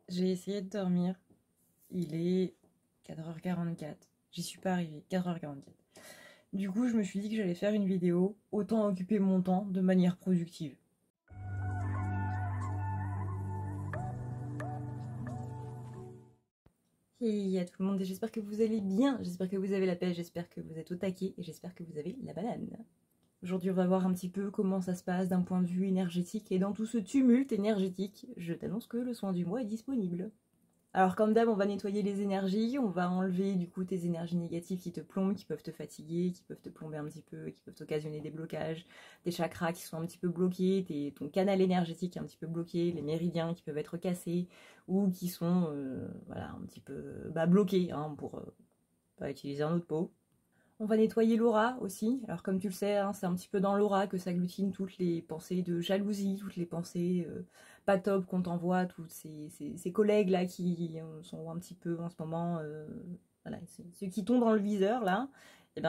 J'ai essayé de dormir. Il est 4h44. J'y suis pas arrivée. 4h44. Du coup, je me suis dit que j'allais faire une vidéo. Autant occuper mon temps de manière productive. Hey à tout le monde, j'espère que vous allez bien. J'espère que vous avez la pêche. J'espère que vous êtes au taquet. Et j'espère que vous avez la banane. Aujourd'hui, on va voir un petit peu comment ça se passe d'un point de vue énergétique. Et dans tout ce tumulte énergétique, je t'annonce que le soin du mois est disponible. Alors comme d'hab, on va nettoyer les énergies, on va enlever du coup tes énergies négatives qui te plombent, qui peuvent te fatiguer, qui peuvent te plomber un petit peu, qui peuvent occasionner des blocages, tes chakras qui sont un petit peu bloqués, ton canal énergétique un petit peu bloqué, les méridiens qui peuvent être cassés ou qui sont voilà, un petit peu bloqués hein, pour pas utiliser un autre pot. On va nettoyer l'aura aussi. Alors comme tu le sais, hein, c'est un petit peu dans l'aura que s'agglutinent toutes les pensées de jalousie, toutes les pensées pas top qu'on t'envoie, tous ces collègues là qui sont un petit peu en ce moment, voilà, ceux qui tombent dans le viseur là, et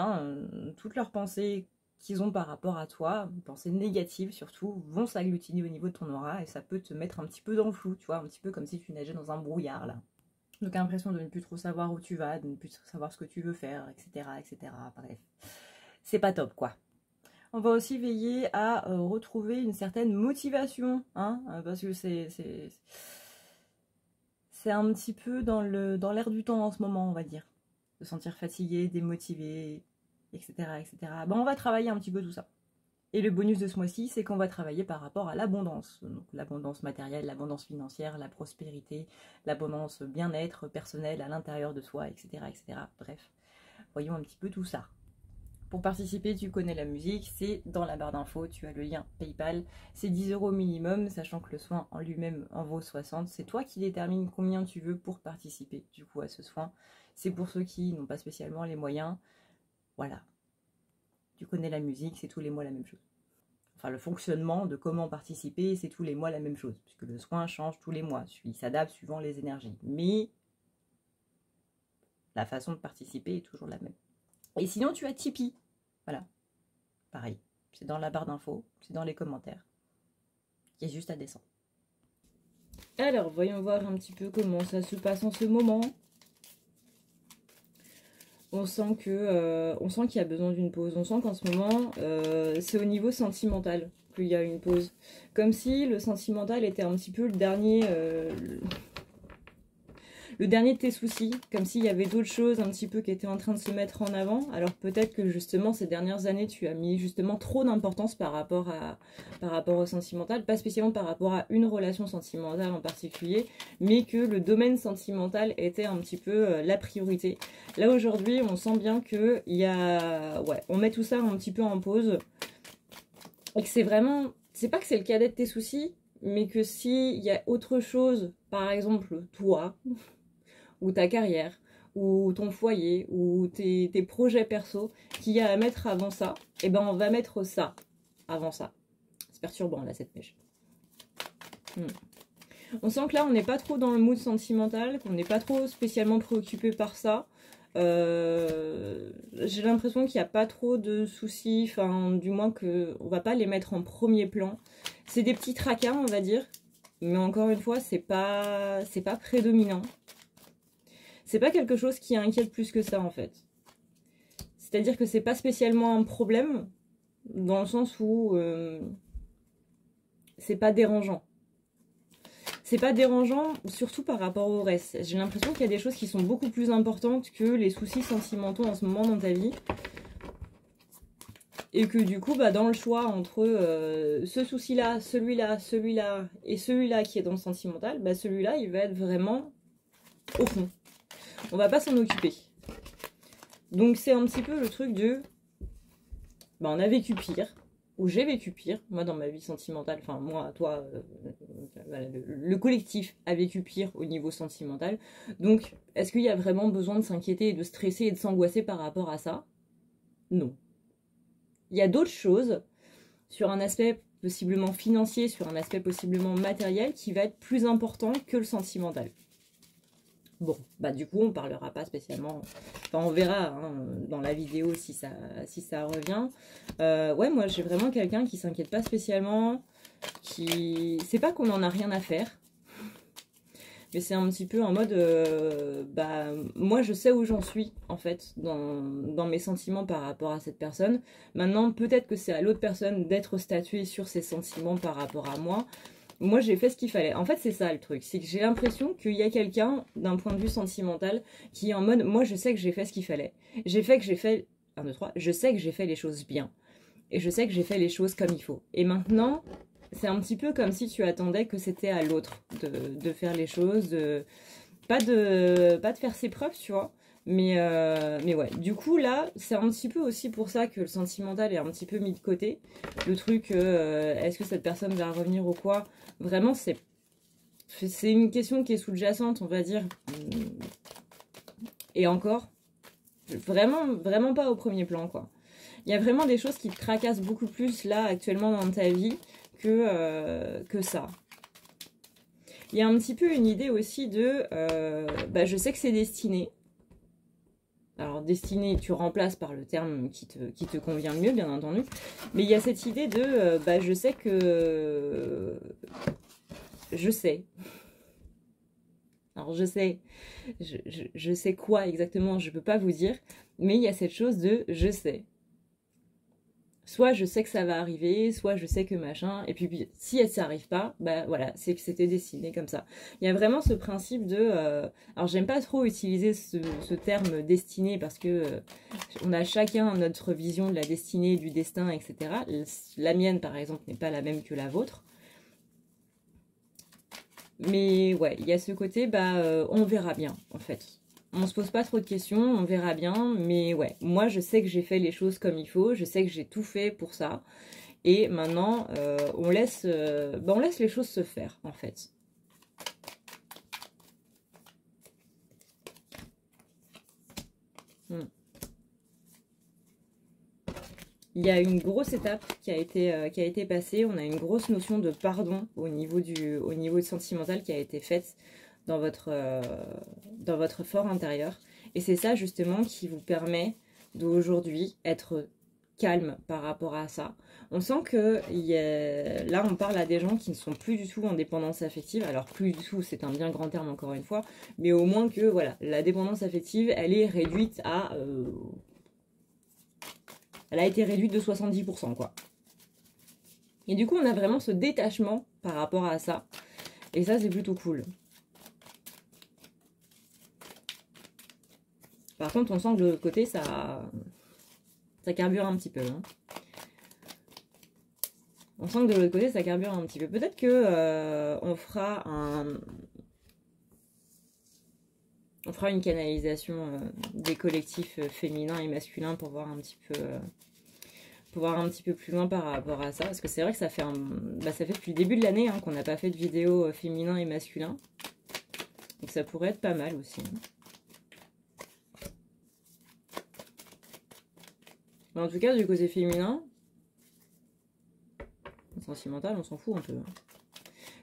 toutes leurs pensées qu'ils ont par rapport à toi, pensées négatives surtout, vont s'agglutiner au niveau de ton aura et ça peut te mettre un petit peu dans le flou, tu vois, un petit peu comme si tu nageais dans un brouillard là. Donc l'impression de ne plus trop savoir où tu vas, de ne plus savoir ce que tu veux faire, etc. etc. Bref, c'est pas top quoi. On va aussi veiller à retrouver une certaine motivation, hein, parce que c'est un petit peu dans l'air du temps en ce moment, on va dire. De se sentir fatigué, démotivé, etc. etc. On va travailler un petit peu tout ça. Et le bonus de ce mois-ci, c'est qu'on va travailler par rapport à l'abondance. Donc l'abondance matérielle, l'abondance financière, la prospérité, l'abondance bien-être personnel à l'intérieur de soi, etc., etc. Bref, voyons un petit peu tout ça. Pour participer, tu connais la musique, c'est dans la barre d'infos, tu as le lien PayPal. C'est 10 € minimum, sachant que le soin en lui-même en vaut 60. C'est toi qui détermines combien tu veux pour participer du coup à ce soin. C'est pour ceux qui n'ont pas spécialement les moyens. Voilà. Tu connais la musique, c'est tous les mois la même chose. Enfin, le fonctionnement de comment participer, c'est tous les mois la même chose, puisque le soin change tous les mois, il s'adapte suivant les énergies. Mais la façon de participer est toujours la même. Et sinon, tu as Tipeee. Voilà, pareil. C'est dans la barre d'infos, c'est dans les commentaires. Il y a juste à descendre. Alors, voyons voir un petit peu comment ça se passe en ce moment. On sent qu'il y a besoin d'une pause. On sent qu'en ce moment, c'est au niveau sentimental qu'il y a une pause. Comme si le sentimental était un petit peu le dernier de tes soucis. Comme s'il y avait d'autres choses un petit peu qui étaient en train de se mettre en avant. Alors peut-être que justement, ces dernières années, tu as mis justement trop d'importance par rapport au sentimental. Pas spécialement par rapport à une relation sentimentale en particulier, mais que le domaine sentimental était un petit peu la priorité. Là aujourd'hui, on sent bien que on met tout ça un petit peu en pause. Et que c'est vraiment... C'est pas que c'est le cadet de tes soucis, mais que s'il y a autre chose, par exemple toi, ou ta carrière, ou ton foyer, ou tes projets perso, qu'il y a à mettre avant ça, et on va mettre ça avant ça. C'est perturbant là cette pêche. On sent que là on n'est pas trop dans le mood sentimental, qu'on n'est pas trop spécialement préoccupé par ça. J'ai l'impression qu'il n'y a pas trop de soucis, enfin du moins qu'on va pas les mettre en premier plan. C'est des petits tracas on va dire, mais encore une fois c'est pas prédominant. C'est pas quelque chose qui inquiète plus que ça en fait. C'est-à-dire que c'est pas spécialement un problème, dans le sens où c'est pas dérangeant. C'est pas dérangeant, surtout par rapport au reste. J'ai l'impression qu'il y a des choses qui sont beaucoup plus importantes que les soucis sentimentaux en ce moment dans ta vie. Et que du coup, dans le choix entre ce souci-là, celui-là, celui-là et celui-là qui est dans le sentimental, celui-là, il va être vraiment au fond. On va pas s'en occuper. Donc c'est un petit peu le truc de... on a vécu pire, ou j'ai vécu pire, moi dans ma vie sentimentale, enfin moi, toi, le collectif a vécu pire au niveau sentimental. Donc est-ce qu'il y a vraiment besoin de s'inquiéter, de stresser et de s'angoisser par rapport à ça? Non. Il y a d'autres choses, sur un aspect possiblement financier, sur un aspect possiblement matériel, qui va être plus important que le sentimental. Bon, du coup, on parlera pas spécialement... Enfin, on verra hein, dans la vidéo si ça revient. Ouais, moi, j'ai vraiment quelqu'un qui s'inquiète pas spécialement, qui... C'est pas qu'on en a rien à faire, mais c'est un petit peu en mode, bah, moi je sais où j'en suis, en fait, dans mes sentiments par rapport à cette personne. Maintenant, peut-être que c'est à l'autre personne d'être statuée sur ses sentiments par rapport à moi. Moi, j'ai fait ce qu'il fallait. En fait, c'est ça le truc, c'est que j'ai l'impression qu'il y a quelqu'un, d'un point de vue sentimental, qui est en mode, moi je sais que j'ai fait ce qu'il fallait. J'ai fait, 1, 2, 3, je sais que j'ai fait les choses bien. Et je sais que j'ai fait les choses comme il faut. Et maintenant, c'est un petit peu comme si tu attendais que c'était à l'autre de faire les choses, pas de faire ses preuves, tu vois. Mais ouais, du coup là, c'est un petit peu aussi pour ça que le sentimental est un petit peu mis de côté. Le truc, est-ce que cette personne va revenir ou quoi? Vraiment, c'est une question qui est sous-jacente, on va dire. Et encore, vraiment pas au premier plan, quoi. Il y a vraiment des choses qui te tracassent beaucoup plus là actuellement dans ta vie que ça. Il y a un petit peu une idée aussi de bah, je sais que c'est destiné. Alors destiné, tu remplaces par le terme qui te convient le mieux, bien entendu. Mais il y a cette idée de bah, je sais que je sais. Alors je sais quoi exactement, je peux pas vous dire, mais il y a cette chose de je sais. Soit je sais que ça va arriver, soit je sais que machin, et puis si ça n'arrive pas, bah voilà, c'est que c'était destiné comme ça. Il y a vraiment ce principe de... alors j'aime pas trop utiliser ce terme destiné parce que on a chacun notre vision de la destinée, du destin, etc. La mienne par exemple n'est pas la même que la vôtre. Mais ouais, il y a ce côté, bah on verra bien en fait. On se pose pas trop de questions, on verra bien, mais ouais, moi je sais que j'ai fait les choses comme il faut, je sais que j'ai tout fait pour ça, et maintenant on laisse les choses se faire en fait. Il y a une grosse étape qui a été passée, on a une grosse notion de pardon au niveau sentimental qui a été faite dans votre fort intérieur. Et c'est ça justement qui vous permet d'aujourd'hui être calme par rapport à ça. On sent que là on parle à des gens qui ne sont plus du tout en dépendance affective. Alors plus du tout, c'est un bien grand terme encore une fois, mais au moins que voilà, la dépendance affective elle est réduite à... elle a été réduite de 70%, quoi. Et du coup, on a vraiment ce détachement par rapport à ça. Et ça, c'est plutôt cool. Par contre, on sent que de l'autre côté, ça carbure un petit peu. Hein. On sent que de l'autre côté, ça carbure un petit peu. Peut-être que on fera une canalisation des collectifs féminins et masculins pour voir un petit peu plus loin par rapport à ça, parce que c'est vrai que ça fait depuis le début de l'année hein, qu'on n'a pas fait de vidéo féminin et masculin, donc ça pourrait être pas mal aussi. Mais en tout cas, du côté féminin, sentimental, on s'en fout un peu. Hein.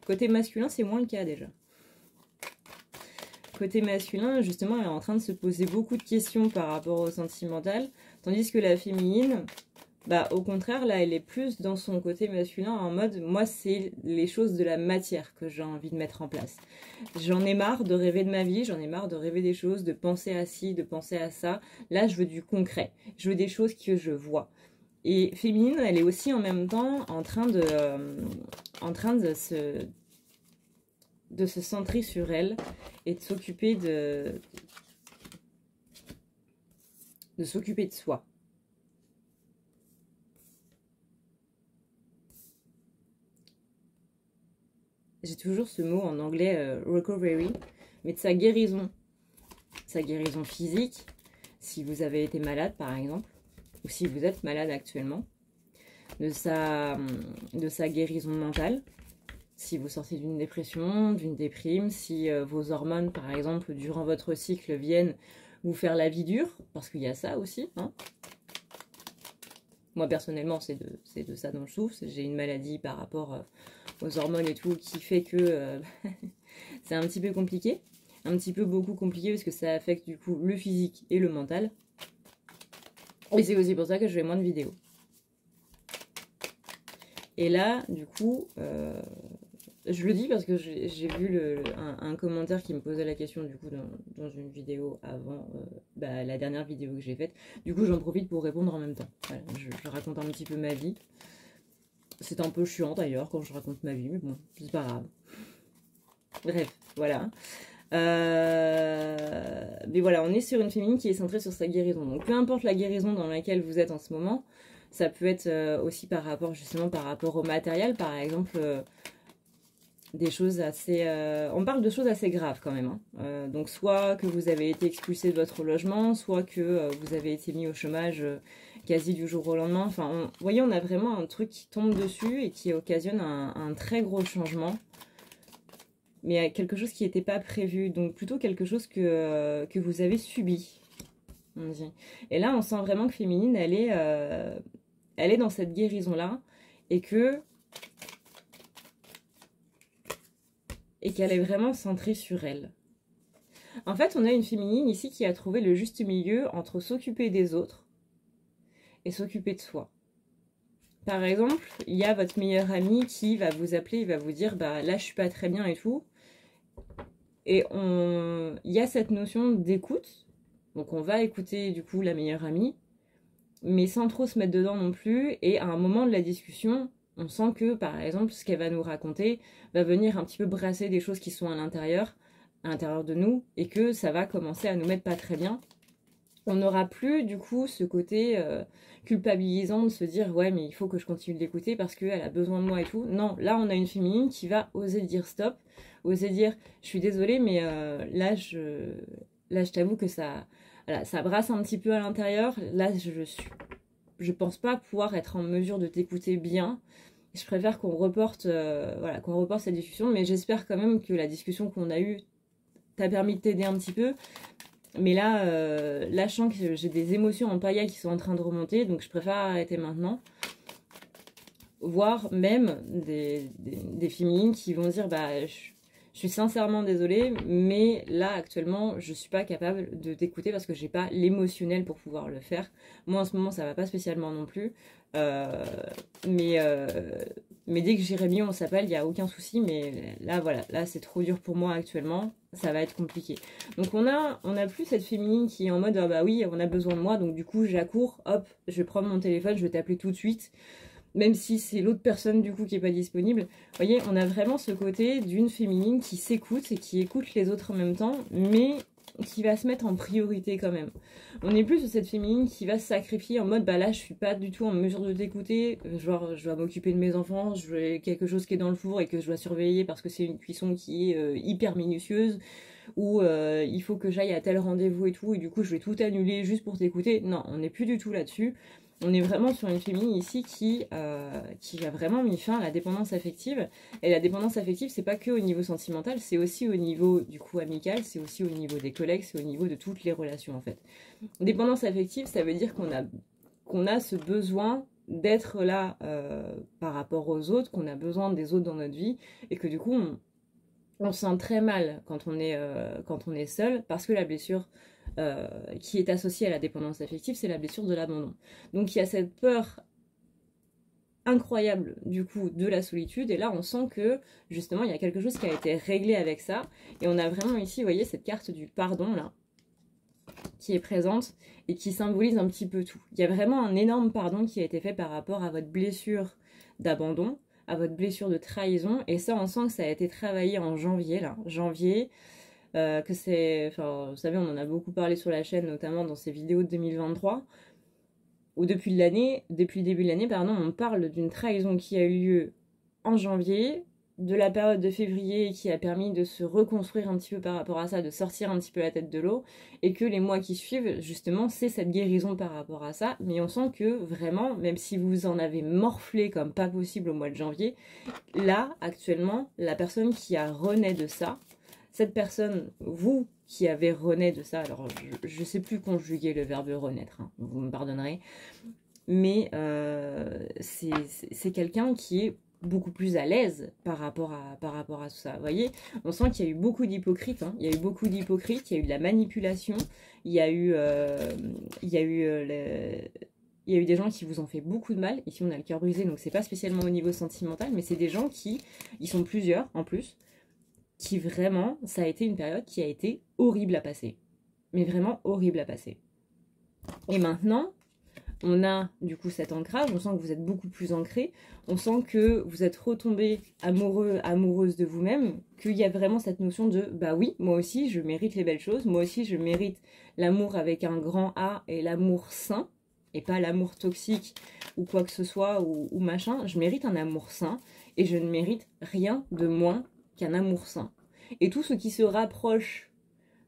Côté masculin, c'est moins le cas déjà. Côté masculin, justement, elle est en train de se poser beaucoup de questions par rapport au sentimental, tandis que la féminine... bah au contraire là elle est plus dans son côté masculin en mode moi c'est les choses de la matière que j'ai envie de mettre en place. J'en ai marre de rêver de ma vie, j'en ai marre de rêver des choses, de penser à ci, de penser à ça. Là je veux du concret, je veux des choses que je vois. Et féminine elle est aussi en même temps en train de se centrer sur elle et de s'occuper de soi. J'ai toujours ce mot en anglais, recovery, mais de sa guérison physique, si vous avez été malade par exemple, ou si vous êtes malade actuellement, de sa guérison mentale, si vous sortez d'une dépression, d'une déprime, si vos hormones par exemple durant votre cycle viennent vous faire la vie dure, parce qu'il y a ça aussi, hein. Moi personnellement c'est de ça dont je souffre, j'ai une maladie par rapport aux hormones et tout qui fait que c'est un petit peu compliqué, un petit peu beaucoup compliqué parce que ça affecte du coup le physique et le mental. Et c'est aussi pour ça que je fais moins de vidéos. Et là du coup je le dis parce que j'ai vu un commentaire qui me posait la question du coup dans une vidéo avant la dernière vidéo que j'ai faite. Du coup j'en profite pour répondre en même temps. Voilà, je raconte un petit peu ma vie. C'est un peu chiant d'ailleurs quand je raconte ma vie, mais bon, c'est pas grave. Bref, voilà. Mais voilà, on est sur une féminine qui est centrée sur sa guérison. Donc peu importe la guérison dans laquelle vous êtes en ce moment, ça peut être aussi par rapport au matériel, par exemple, des choses assez... on parle de choses assez graves quand même. Hein. Donc soit que vous avez été expulsé de votre logement, soit que vous avez été mis au chômage quasi du jour au lendemain. Enfin, vous voyez, on a vraiment un truc qui tombe dessus et qui occasionne un très gros changement. Mais quelque chose qui n'était pas prévu, donc plutôt quelque chose que vous avez subi, on dit. Et là, on sent vraiment que Féminine, elle est dans cette guérison-là, et qu'elle est vraiment centrée sur elle. En fait, on a une Féminine ici qui a trouvé le juste milieu entre s'occuper des autres et s'occuper de soi. Par exemple, il y a votre meilleur ami qui va vous appeler, il va vous dire, bah là, je suis pas très bien et tout. Et il y a cette notion d'écoute. Donc on va écouter du coup la meilleure amie, mais sans trop se mettre dedans non plus. Et à un moment de la discussion, on sent que par exemple ce qu'elle va nous raconter va venir un petit peu brasser des choses qui sont à l'intérieur de nous, et que ça va commencer à nous mettre pas très bien. On n'aura plus du coup ce côté culpabilisant de se dire ouais mais il faut que je continue d'écouter parce qu'elle a besoin de moi et tout. Non, là on a une féminine qui va oser dire stop, oser dire je suis désolée mais là je t'avoue que ça brasse un petit peu à l'intérieur. Là je pense pas pouvoir être en mesure de t'écouter bien. Je préfère qu'on reporte cette discussion, mais j'espère quand même que la discussion qu'on a eue t'a permis de t'aider un petit peu. Mais là, je sens que j'ai des émotions en pagaille qui sont en train de remonter, donc je préfère arrêter maintenant. Voire même des féminines qui vont dire bah, je suis sincèrement désolée, mais là, actuellement, je suis pas capable de t'écouter parce que j'ai pas l'émotionnel pour pouvoir le faire. Moi, en ce moment, ça va pas spécialement non plus. Mais dès que j'irai mieux, on s'appelle, il n'y a aucun souci. Mais là, voilà, là, c'est trop dur pour moi actuellement. Ça va être compliqué. Donc, on a plus cette féminine qui est en mode, ah bah oui, on a besoin de moi. Donc, du coup, j'accours, hop, je vais prendre mon téléphone, je vais t'appeler tout de suite. Même si c'est l'autre personne, du coup, qui n'est pas disponible. Vous voyez, on a vraiment ce côté d'une féminine qui s'écoute et qui écoute les autres en même temps, mais qui va se mettre en priorité quand même. On n'est plus sur cette féminine qui va se sacrifier en mode bah là je suis pas du tout en mesure de t'écouter, genre je dois m'occuper de mes enfants, je veux quelque chose qui est dans le four et que je dois surveiller parce que c'est une cuisson qui est hyper minutieuse, ou il faut que j'aille à tel rendez-vous et tout, et du coup je vais tout annuler juste pour t'écouter. Non, on n'est plus du tout là-dessus. On est vraiment sur une féminine ici qui a vraiment mis fin à la dépendance affective. Et la dépendance affective, c'est pas que au niveau sentimental, c'est aussi au niveau du coup amical, c'est aussi au niveau des collègues, c'est au niveau de toutes les relations en fait. Dépendance affective, ça veut dire qu'on a ce besoin d'être là par rapport aux autres, qu'on a besoin des autres dans notre vie, et que du coup on se sent très mal quand on est seul, parce que la blessure qui est associée à la dépendance affective, c'est la blessure de l'abandon. Donc il y a cette peur incroyable du coup de la solitude, et là on sent que justement il y a quelque chose qui a été réglé avec ça, et on a vraiment ici, vous voyez, cette carte du pardon là, qui est présente et qui symbolise un petit peu tout. Il y a vraiment un énorme pardon qui a été fait par rapport à votre blessure d'abandon, à votre blessure de trahison, et ça on sent que ça a été travaillé en janvier là, que c'est, enfin vous savez on en a beaucoup parlé sur la chaîne, notamment dans ces vidéos de 2023, où depuis le début de l'année, pardon, on parle d'une trahison qui a eu lieu en janvier, de la période de février qui a permis de se reconstruire un petit peu par rapport à ça, de sortir un petit peu la tête de l'eau, et que les mois qui suivent, justement, c'est cette guérison par rapport à ça. Mais on sent que vraiment, même si vous en avez morflé comme pas possible au mois de janvier, là, actuellement, la personne qui a renaît de ça, cette personne, vous qui avez renaît de ça, alors je ne sais plus conjuguer le verbe renaître, hein, vous me pardonnerez, mais c'est quelqu'un qui est beaucoup plus à l'aise par rapport à tout ça. Vous voyez, on sent qu'il y a eu beaucoup d'hypocrites, hein. Il y a eu beaucoup d'hypocrites, il y a eu de la manipulation, il y a eu il y a eu des gens qui vous ont fait beaucoup de mal. Ici, on a le cœur brisé, donc c'est pas spécialement au niveau sentimental, mais c'est des gens qui, ils sont plusieurs en plus, qui vraiment, ça a été une période qui a été horrible à passer. Mais vraiment horrible à passer. Et maintenant, on a du coup cet ancrage, on sent que vous êtes beaucoup plus ancré, on sent que vous êtes retombé amoureux, amoureuse de vous-même, qu'il y a vraiment cette notion de bah oui, moi aussi je mérite les belles choses, moi aussi je mérite l'amour avec un grand A et l'amour sain, et pas l'amour toxique ou quoi que ce soit ou machin, je mérite un amour sain et je ne mérite rien de moins qu'un amour sain. Et tout ce qui se rapproche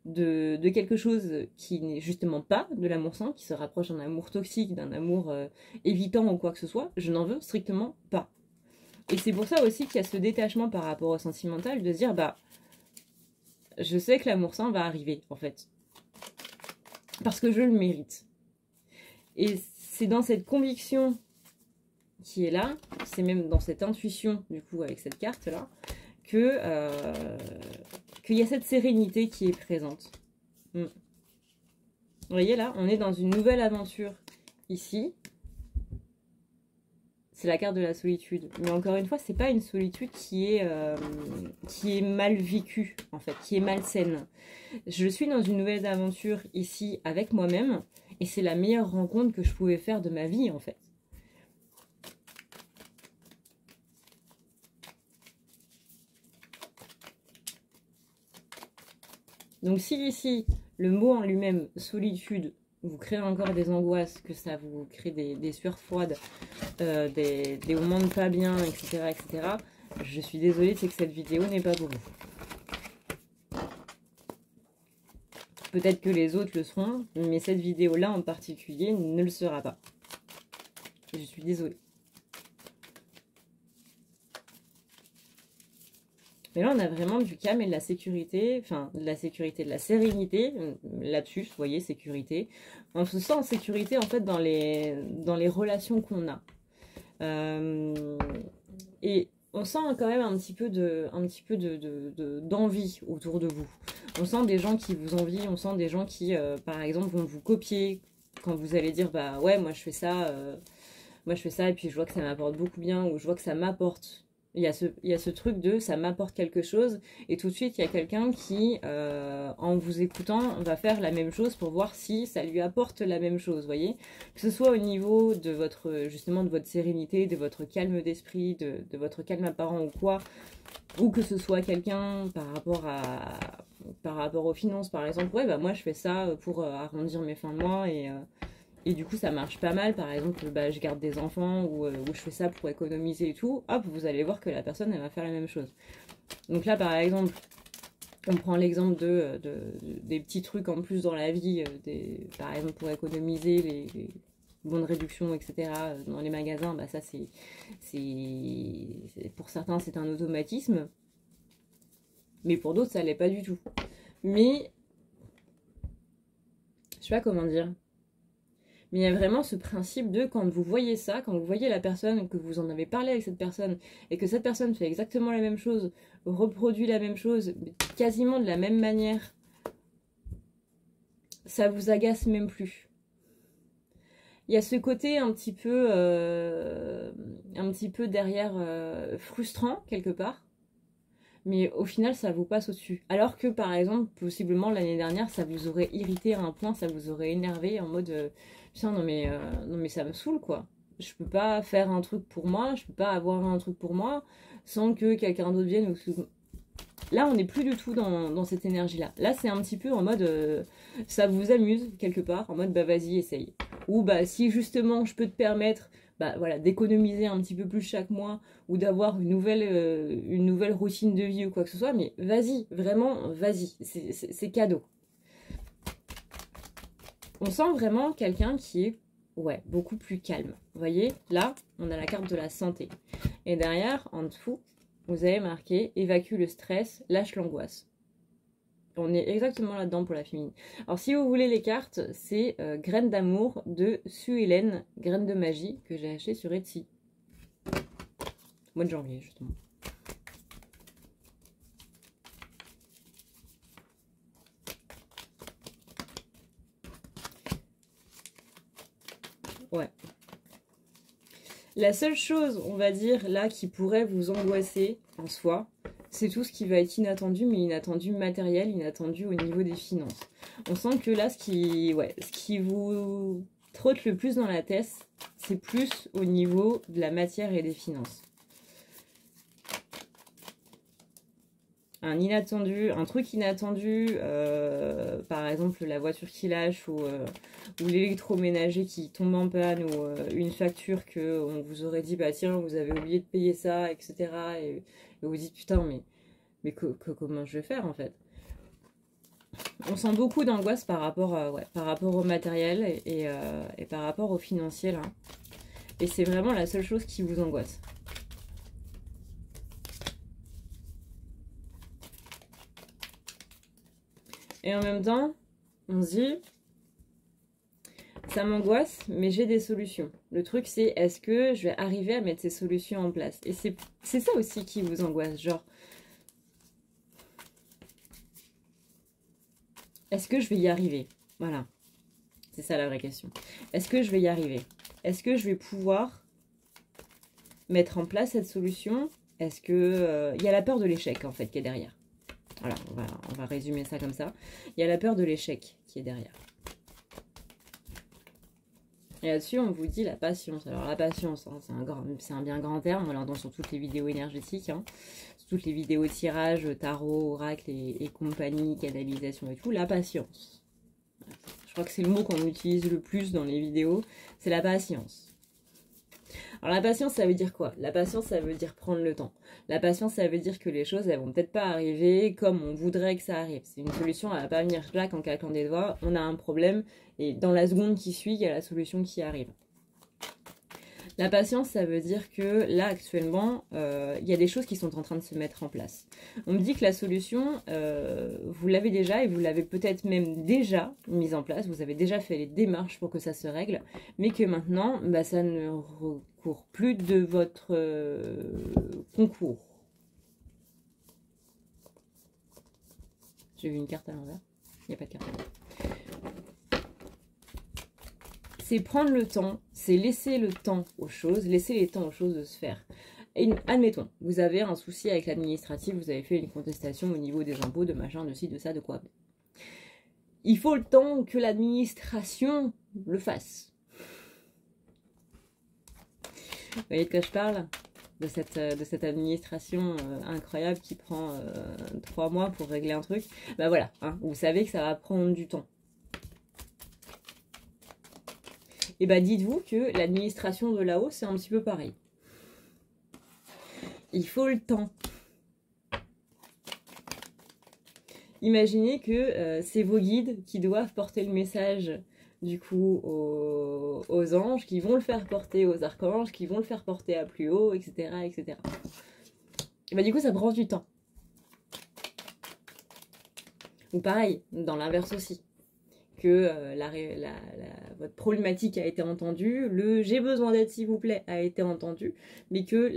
de quelque chose qui n'est justement pas de l'amour sain, qui se rapproche d'un amour toxique, d'un amour évitant ou quoi que ce soit, je n'en veux strictement pas. Et c'est pour ça aussi qu'il y a ce détachement par rapport au sentimental, de se dire, bah, je sais que l'amour sain va arriver, en fait. Parce que je le mérite. Et c'est dans cette conviction qui est là, c'est même dans cette intuition, du coup, avec cette carte-là, que qu'il y a cette sérénité qui est présente. Vous voyez là, on est dans une nouvelle aventure ici. C'est la carte de la solitude. Mais encore une fois, c'est pas une solitude qui est mal vécue, en fait, qui est malsaine. Je suis dans une nouvelle aventure ici avec moi-même, et c'est la meilleure rencontre que je pouvais faire de ma vie, en fait. Donc si ici, le mot en lui-même, solitude, vous crée encore des angoisses, que ça vous crée des sueurs froides, des moments de pas bien, etc., etc., je suis désolée, c'est que cette vidéo n'est pas pour vous. Peut-être que les autres le seront, mais cette vidéo-là en particulier ne le sera pas. Je suis désolée. Mais là, on a vraiment du calme et de la sécurité, enfin, de la sécurité, de la sérénité, lapsus, vous voyez, sécurité. On se sent en sécurité, en fait, dans les relations qu'on a. Et on sent quand même un petit peu d'envie autour de vous. On sent des gens qui vous envient, on sent des gens qui, par exemple, vont vous copier quand vous allez dire, bah ouais, moi je fais ça, et puis je vois que ça m'apporte beaucoup bien, ou je vois que ça m'apporte. Il y a ce truc de ça m'apporte quelque chose, et tout de suite il y a quelqu'un qui, en vous écoutant, va faire la même chose pour voir si ça lui apporte la même chose, vous voyez. Que ce soit au niveau de votre, justement, de votre sérénité, de votre calme d'esprit, de votre calme apparent ou quoi, ou que ce soit quelqu'un par rapport aux finances par exemple, ouais bah moi je fais ça pour arrondir mes fins de mois et du coup, ça marche pas mal. Par exemple, bah, je garde des enfants ou je fais ça pour économiser et tout. Hop, vous allez voir que la personne, elle va faire la même chose. Donc là, par exemple, on prend l'exemple des petits trucs en plus dans la vie. Par exemple, pour économiser les bons de réduction, etc. dans les magasins. Bah, ça, pour certains, c'est un automatisme. Mais pour d'autres, ça l'est pas du tout. Mais, je sais pas comment dire. Mais il y a vraiment ce principe de quand vous voyez ça, quand vous voyez la personne, que vous en avez parlé avec cette personne, et que cette personne fait exactement la même chose, reproduit la même chose, quasiment de la même manière, ça vous agace même plus. Il y a ce côté un petit peu derrière frustrant quelque part, mais au final ça vous passe au-dessus. Alors que par exemple, possiblement l'année dernière, ça vous aurait irrité à un point, ça vous aurait énervé en mode putain non mais ça me saoule quoi. Je peux pas faire un truc pour moi, je peux pas avoir un truc pour moi sans que quelqu'un d'autre vienne. Là on n'est plus du tout dans cette énergie là. Là c'est un petit peu en mode ça vous amuse quelque part, en mode bah vas-y essaye. Ou bah si justement je peux te permettre bah voilà, d'économiser un petit peu plus chaque mois ou d'avoir une nouvelle routine de vie ou quoi que ce soit, mais vas-y, vraiment, vas-y, c'est cadeau. On sent vraiment quelqu'un qui est, ouais, beaucoup plus calme. Vous voyez, là, on a la carte de la santé. Et derrière, en dessous, vous avez marqué « Évacue le stress, lâche l'angoisse ». On est exactement là-dedans pour la féminine. Alors, si vous voulez les cartes, c'est Graines d'amour de Sue Hélène, Graines de magie, que j'ai acheté sur Etsy. Mois de janvier, justement. Ouais. La seule chose, on va dire, là, qui pourrait vous angoisser en soi, c'est tout ce qui va être inattendu, mais inattendu matériel, inattendu au niveau des finances. On sent que là, ce qui vous trotte le plus dans la tête, c'est plus au niveau de la matière et des finances. Un truc inattendu, par exemple la voiture qui lâche ou l'électroménager qui tombe en panne ou une facture que on vous aurait dit bah tiens vous avez oublié de payer ça, etc. Et vous dites putain mais comment je vais faire en fait. On sent beaucoup d'angoisse par rapport au matériel et par rapport au financier là. Et c'est vraiment la seule chose qui vous angoisse. Et en même temps, on se dit, ça m'angoisse, mais j'ai des solutions. Le truc, c'est est-ce que je vais arriver à mettre ces solutions en place? Et c'est ça aussi qui vous angoisse, genre, est-ce que je vais y arriver? Voilà, c'est ça la vraie question. Est-ce que je vais y arriver? Est-ce que je vais pouvoir mettre en place cette solution? Est-ce que il y a la peur de l'échec, en fait, qui est derrière? Voilà, on va résumer ça comme ça. Il y a la peur de l'échec qui est derrière. Et là-dessus, on vous dit la patience. Alors la patience, hein, c'est un bien grand terme. On l'entend sur toutes les vidéos énergétiques, hein, sur toutes les vidéos tirage, tarot, oracle et compagnie, canalisation et tout. La patience. Je crois que c'est le mot qu'on utilise le plus dans les vidéos. C'est la patience. Alors la patience, ça veut dire quoi? La patience, ça veut dire prendre le temps. La patience, ça veut dire que les choses, elles vont peut-être pas arriver comme on voudrait que ça arrive. C'est une solution, elle va pas venir là en claquant des doigts. On a un problème et dans la seconde qui suit, il y a la solution qui arrive. La patience, ça veut dire que là, actuellement, il y a des choses qui sont en train de se mettre en place. On me dit que la solution, vous l'avez déjà et vous l'avez peut-être même déjà mise en place. Vous avez déjà fait les démarches pour que ça se règle, mais que maintenant, bah, ça ne recourt plus de votre concours. J'ai vu une carte à l'envers. Il n'y a pas de carte à l'envers. C'est prendre le temps, c'est laisser le temps aux choses, laisser les temps aux choses de se faire. Et admettons, vous avez un souci avec l'administratif, vous avez fait une contestation au niveau des impôts, de machin, de ci, de ça, de quoi. Il faut le temps que l'administration le fasse. Vous voyez de quoi je parle? De cette administration incroyable qui prend 3 mois pour régler un truc. Bah voilà, hein, vous savez que ça va prendre du temps. Et bah dites-vous que l'administration de là-haut, c'est un petit peu pareil. Il faut le temps. Imaginez que c'est vos guides qui doivent porter le message du coup aux anges, qui vont le faire porter aux archanges, qui vont le faire porter à plus haut, etc. etc. Et bah du coup ça prend du temps. Ou pareil, dans l'inverse aussi. Que votre problématique a été entendue, le j'ai besoin d'aide s'il vous plaît a été entendu, mais que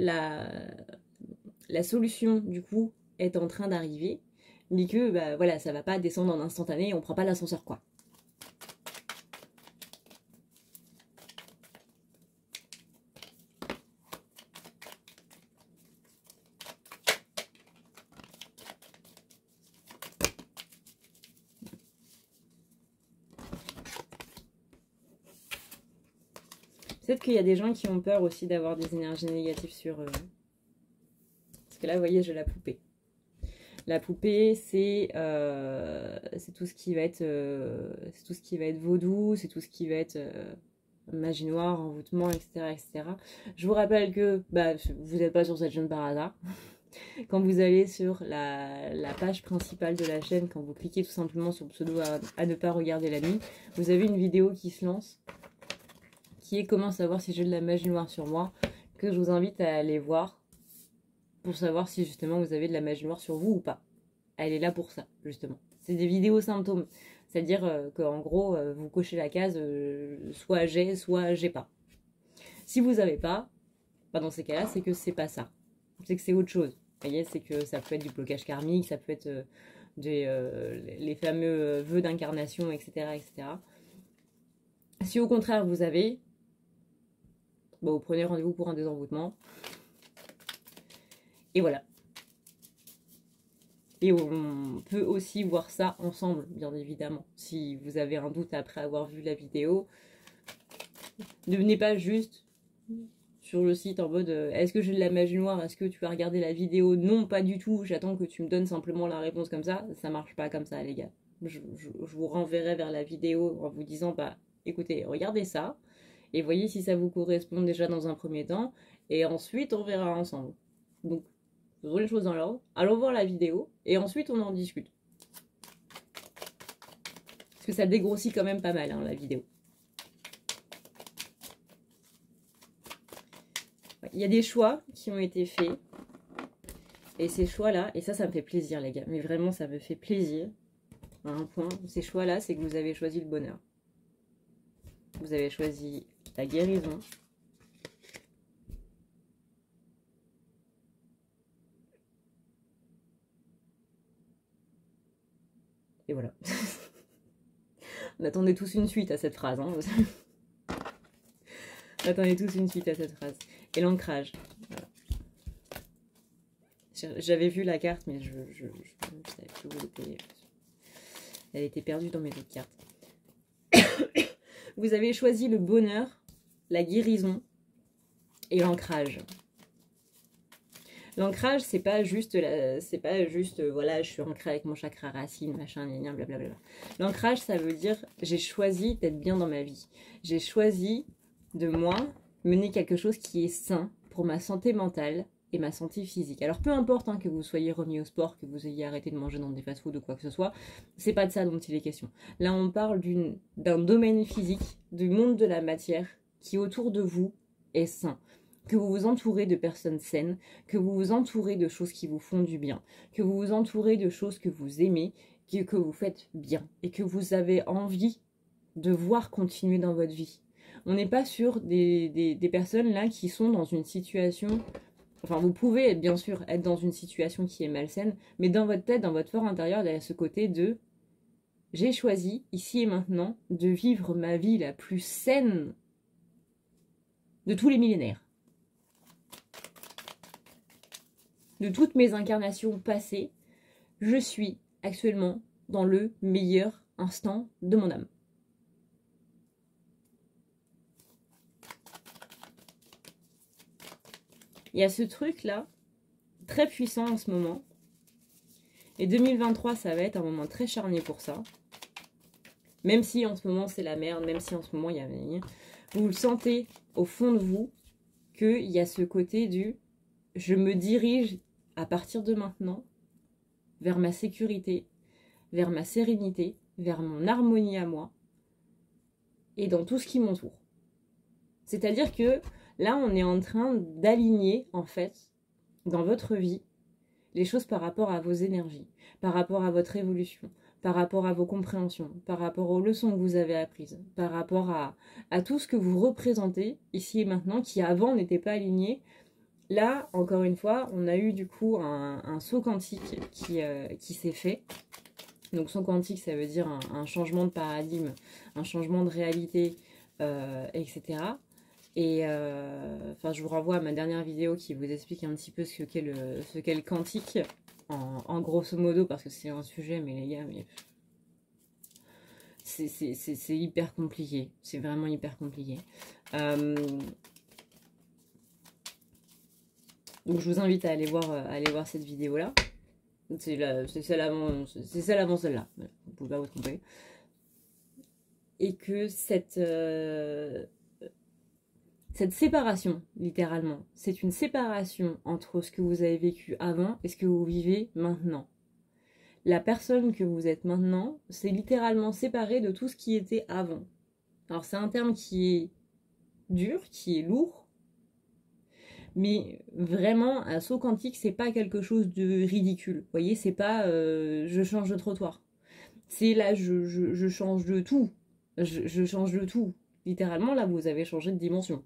la solution du coup est en train d'arriver, mais que bah, voilà, ça va pas descendre en instantané, on prend pas l'ascenseur quoi. Peut-être qu'il y a des gens qui ont peur aussi d'avoir des énergies négatives sur eux. Parce que là, vous voyez, j'ai la poupée. La poupée, c'est tout ce qui va être vaudou, c'est tout ce qui va être magie noire, envoûtement, etc., etc. Je vous rappelle que bah, vous n'êtes pas sur cette chaîne par hasard. Quand vous allez sur la page principale de la chaîne, quand vous cliquez tout simplement sur le pseudo à ne pas regarder la nuit, vous avez une vidéo qui se lance, qui est comment savoir si j'ai de la magie noire sur moi, que je vous invite à aller voir pour savoir si justement vous avez de la magie noire sur vous ou pas. Elle est là pour ça, justement. C'est des vidéos symptômes. C'est-à-dire qu'en gros, vous cochez la case soit j'ai pas. Si vous n'avez pas, bah dans ces cas-là, c'est que c'est pas ça. C'est que c'est autre chose. Vous voyez, c'est que ça peut être du blocage karmique, ça peut être les fameux vœux d'incarnation, etc., etc. Si au contraire vous avez, bah, vous prenez rendez-vous pour un désenvoûtement. Et voilà. Et on peut aussi voir ça ensemble, bien évidemment. Si vous avez un doute après avoir vu la vidéo, ne venez pas juste sur le site en mode est-ce que j'ai de la magie noire, est-ce que tu as regardé la vidéo? Non, pas du tout, j'attends que tu me donnes simplement la réponse comme ça. Ça marche pas comme ça, les gars. Je vous renverrai vers la vidéo en vous disant, bah écoutez, regardez ça et voyez si ça vous correspond déjà dans un premier temps, et ensuite on verra ensemble. Donc, faisons les choses dans l'ordre, allons voir la vidéo, et ensuite on en discute. Parce que ça dégrossit quand même pas mal, hein, la vidéo. Il y a des choix qui ont été faits, et ces choix-là, et ça me fait plaisir, les gars, mais vraiment ça me fait plaisir, à un point, ces choix-là, c'est que vous avez choisi le bonheur. Vous avez choisi la guérison. Et voilà. On attendait tous une suite à cette phrase. Hein. On attendait tous une suite à cette phrase. Et l'ancrage. Voilà. J'avais vu la carte, mais je savais plus où elle était. Elle était perdue dans mes autres cartes. Vous avez choisi le bonheur, la guérison et l'ancrage. L'ancrage, c'est pas juste, voilà, je suis ancrée avec mon chakra racine, machin, blablabla. L'ancrage, ça veut dire, j'ai choisi d'être bien dans ma vie. J'ai choisi de moi mener quelque chose qui est sain pour ma santé mentale et ma santé physique. Alors peu importe hein, que vous soyez remis au sport, que vous ayez arrêté de manger dans des fast-food ou quoi que ce soit, c'est pas de ça dont il est question. Là, on parle d'un domaine physique, du monde de la matière qui autour de vous est sain. Que vous vous entourez de personnes saines, que vous vous entourez de choses qui vous font du bien, que vous vous entourez de choses que vous aimez, que vous faites bien et que vous avez envie de voir continuer dans votre vie. On n'est pas sur des personnes là qui sont dans une situation... Enfin, vous pouvez bien sûr être dans une situation qui est malsaine, mais dans votre tête, dans votre fort intérieur, il y a ce côté de « j'ai choisi, ici et maintenant, de vivre ma vie la plus saine de tous les millénaires. » De toutes mes incarnations passées, je suis actuellement dans le meilleur instant de mon âme. Il y a ce truc-là, très puissant en ce moment. Et 2023, ça va être un moment très charnier pour ça. Même si en ce moment, c'est la merde, même si en ce moment, il y a... Vous le sentez au fond de vous qu'il y a ce côté du... Je me dirige à partir de maintenant vers ma sécurité, vers ma sérénité, vers mon harmonie à moi et dans tout ce qui m'entoure. C'est-à-dire que là, on est en train d'aligner, en fait, dans votre vie, les choses par rapport à vos énergies, par rapport à votre évolution, par rapport à vos compréhensions, par rapport aux leçons que vous avez apprises, par rapport à tout ce que vous représentez ici et maintenant, qui avant n'était pas aligné. Là, encore une fois, on a eu du coup un saut quantique qui s'est fait. Donc saut quantique, ça veut dire un changement de paradigme, un changement de réalité, etc. Et enfin, je vous renvoie à ma dernière vidéo qui vous explique un petit peu ce qu'est le quantique, en grosso modo, parce que c'est un sujet, mais les gars, mais c'est hyper compliqué. C'est vraiment hyper compliqué. Donc je vous invite à aller voir cette vidéo-là. C'est celle avant celle-là. Vous pouvez pas vous tromper. Et que cette séparation, littéralement, c'est une séparation entre ce que vous avez vécu avant et ce que vous vivez maintenant. La personne que vous êtes maintenant, c'est littéralement séparé de tout ce qui était avant. Alors c'est un terme qui est dur, qui est lourd, mais vraiment, un saut quantique, c'est pas quelque chose de ridicule. Vous voyez, c'est pas je change de trottoir. C'est là, je change de tout. Je change de tout. Littéralement, là, vous avez changé de dimension.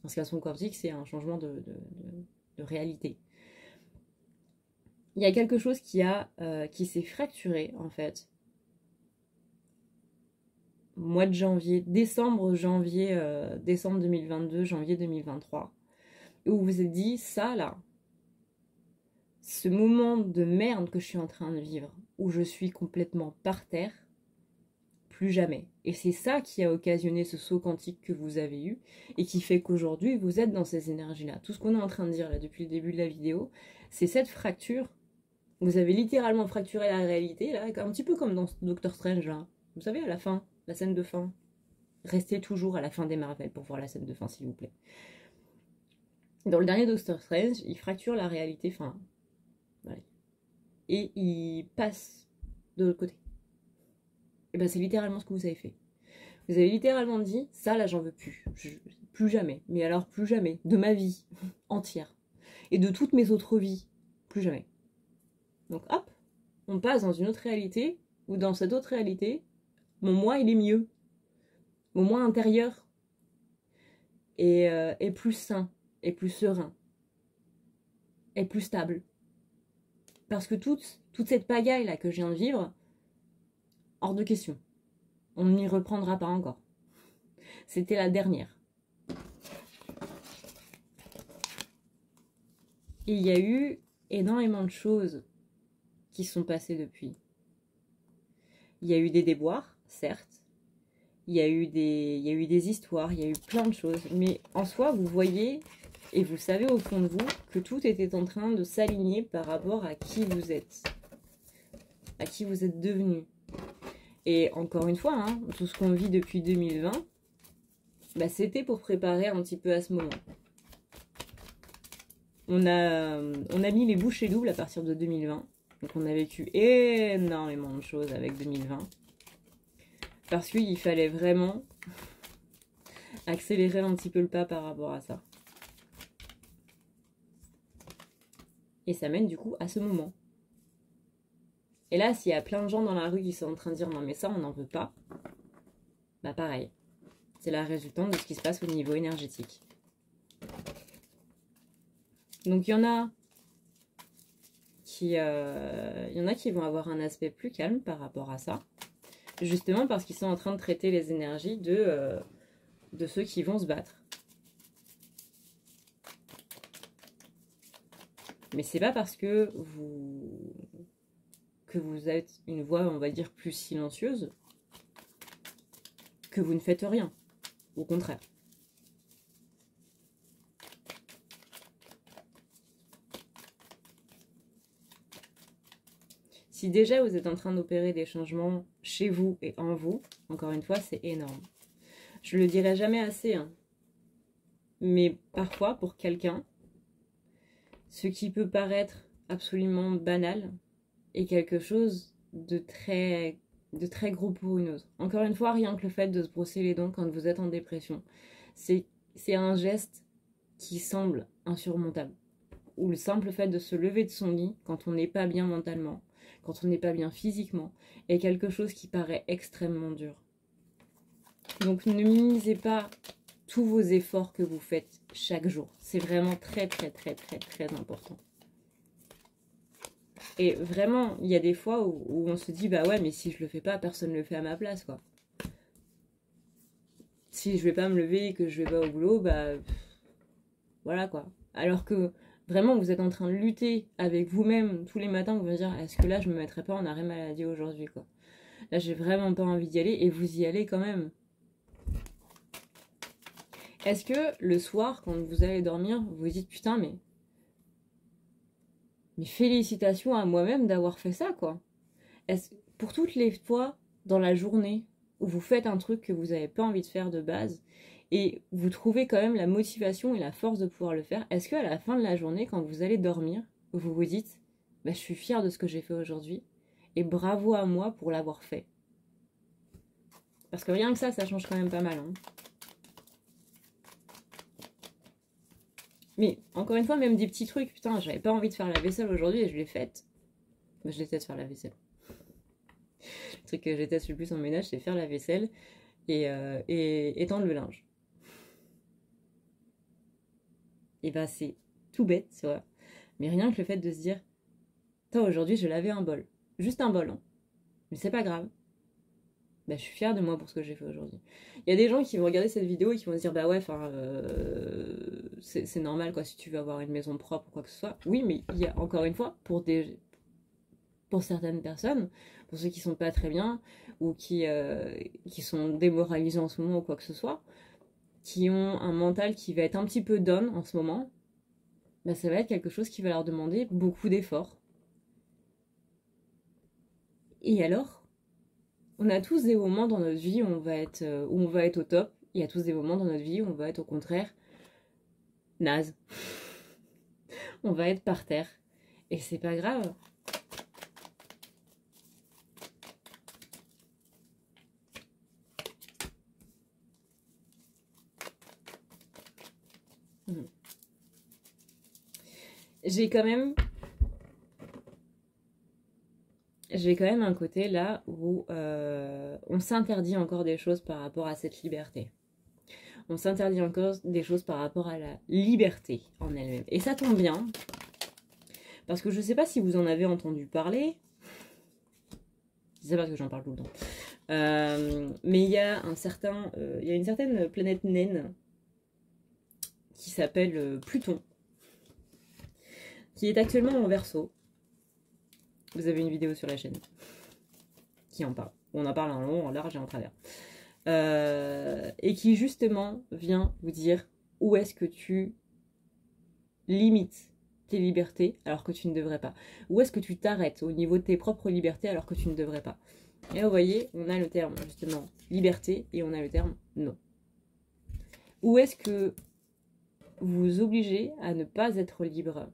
Parce qu'un saut quantique, c'est un changement de réalité. Il y a quelque chose qui s'est fracturé, en fait. mois de janvier, décembre 2022, janvier 2023, où vous vous êtes dit, ça là, ce moment de merde que je suis en train de vivre, où je suis complètement par terre, plus jamais. Et c'est ça qui a occasionné ce saut quantique que vous avez eu, et qui fait qu'aujourd'hui, vous êtes dans ces énergies-là. Tout ce qu'on est en train de dire là depuis le début de la vidéo, c'est cette fracture. Vous avez littéralement fracturé la réalité, là, un petit peu comme dans Doctor Strange, là. Vous savez, à la fin, la scène de fin. Restez toujours à la fin des Marvel pour voir la scène de fin, s'il vous plaît. Dans le dernier Doctor Strange, il fracture la réalité, enfin, voilà. Et il passe de l'autre côté. Et ben c'est littéralement ce que vous avez fait. Vous avez littéralement dit, ça là j'en veux plus. Plus jamais. Mais alors plus jamais. De ma vie entière. Et de toutes mes autres vies. Plus jamais. Donc hop, on passe dans une autre réalité, où dans cette autre réalité, mon moi il est mieux. Mon moi intérieur est plus sain, est plus serein, est plus stable. Parce que toute cette pagaille là que je viens de vivre, hors de question. On n'y reprendra pas encore. C'était la dernière. Et il y a eu énormément de choses qui sont passées depuis. Il y a eu des déboires, certes. Il y a eu des histoires, il y a eu plein de choses. Mais en soi, vous voyez et vous savez au fond de vous que tout était en train de s'aligner par rapport à qui vous êtes. À qui vous êtes devenu. Et encore une fois, hein, tout ce qu'on vit depuis 2020, bah, c'était pour préparer un petit peu à ce moment. On a mis les bouchées doubles à partir de 2020. Donc on a vécu énormément de choses avec 2020. Parce qu'il fallait vraiment accélérer un petit peu le pas par rapport à ça. Et ça mène du coup à ce moment. Et là, s'il y a plein de gens dans la rue qui sont en train de dire non mais ça on n'en veut pas, bah pareil. C'est la résultante de ce qui se passe au niveau énergétique. Donc il y en a qui vont avoir un aspect plus calme par rapport à ça. Justement parce qu'ils sont en train de traiter les énergies de ceux qui vont se battre. Mais c'est pas parce que vous êtes une voix, on va dire, plus silencieuse que vous ne faites rien. Au contraire. Si déjà vous êtes en train d'opérer des changements chez vous et en vous, encore une fois, c'est énorme. Je le dirai jamais assez, hein. Mais parfois, pour quelqu'un, ce qui peut paraître absolument banal est quelque chose de très gros pour une autre. Encore une fois, rien que le fait de se brosser les dents quand vous êtes en dépression, c'est un geste qui semble insurmontable. Ou le simple fait de se lever de son lit quand on n'est pas bien mentalement, quand on n'est pas bien physiquement, est quelque chose qui paraît extrêmement dur. Donc ne minimisez pas tous vos efforts que vous faites chaque jour. C'est vraiment très important. Et vraiment, il y a des fois où on se dit, bah ouais, mais si je le fais pas, personne ne le fait à ma place, quoi. Si je vais pas me lever et que je vais pas au boulot, bah voilà, quoi. Alors que vraiment, vous êtes en train de lutter avec vous-même tous les matins, vous allez dire, est-ce que là, je me mettrai pas en arrêt maladie aujourd'hui, quoi. Là, j'ai vraiment pas envie d'y aller, et vous y allez quand même. Est-ce que le soir, quand vous allez dormir, vous vous dites, putain, mais félicitations à moi-même d'avoir fait ça, quoi. Pour toutes les fois dans la journée où vous faites un truc que vous n'avez pas envie de faire de base, et vous trouvez quand même la motivation et la force de pouvoir le faire, est-ce qu'à la fin de la journée, quand vous allez dormir, vous vous dites, bah, je suis fière de ce que j'ai fait aujourd'hui, et bravo à moi pour l'avoir fait. Parce que rien que ça change quand même pas mal, hein. Mais, encore une fois, même des petits trucs, putain, j'avais pas envie de faire la vaisselle aujourd'hui et je l'ai faite. Je déteste faire la vaisselle. Le truc que je déteste le plus en ménage, c'est faire la vaisselle et étendre le linge. Et bah, c'est tout bête, c'est vrai. Mais rien que le fait de se dire, putain, aujourd'hui, je lavais un bol. Juste un bol, hein. Mais c'est pas grave. bah, je suis fière de moi pour ce que j'ai fait aujourd'hui. Il y a des gens qui vont regarder cette vidéo et qui vont se dire bah ouais, c'est normal quoi si tu veux avoir une maison propre ou quoi que ce soit. Oui, mais il y a encore une fois pour certaines personnes, pour ceux qui sont pas très bien ou qui sont démoralisés en ce moment ou quoi que ce soit, qui ont un mental qui va être un petit peu down en ce moment, bah ça va être quelque chose qui va leur demander beaucoup d'efforts. Et alors, on a tous des moments dans notre vie où on va être au top. Il y a tous des moments dans notre vie où on va être au contraire naze. On va être par terre. Et c'est pas grave. J'ai quand même un côté là où on s'interdit encore des choses par rapport à cette liberté. On s'interdit encore des choses par rapport à la liberté en elle-même. Et ça tombe bien, parce que je sais pas si vous en avez entendu parler. C'est parce que j'en parle tout le temps. Mais il y a une certaine planète naine qui s'appelle Pluton, qui est actuellement en Verseau. Vous avez une vidéo sur la chaîne qui en parle. On en parle en long, en large et en travers. Et qui justement vient vous dire où est-ce que tu limites tes libertés alors que tu ne devrais pas. Où est-ce que tu t'arrêtes au niveau de tes propres libertés alors que tu ne devrais pas. Et vous voyez, on a le terme justement liberté et on a le terme non. Où est-ce que vous vous obligez à ne pas être libre?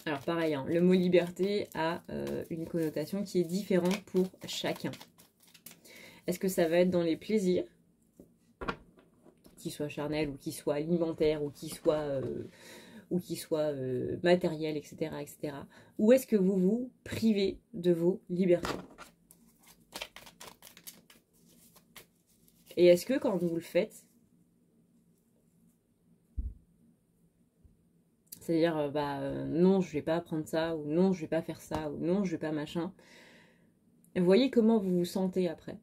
Alors pareil, hein, le mot liberté a une connotation qui est différente pour chacun. Est-ce que ça va être dans les plaisirs, qu'ils soient charnels ou qu'ils soient alimentaires ou qu'ils soient matériels, etc., etc. Ou est-ce que vous vous privez de vos libertés? Et est-ce que quand vous le faites, c'est-à-dire, non, je vais pas prendre ça, ou non, je vais pas faire ça, ou non, je vais pas machin. Voyez comment vous vous sentez après.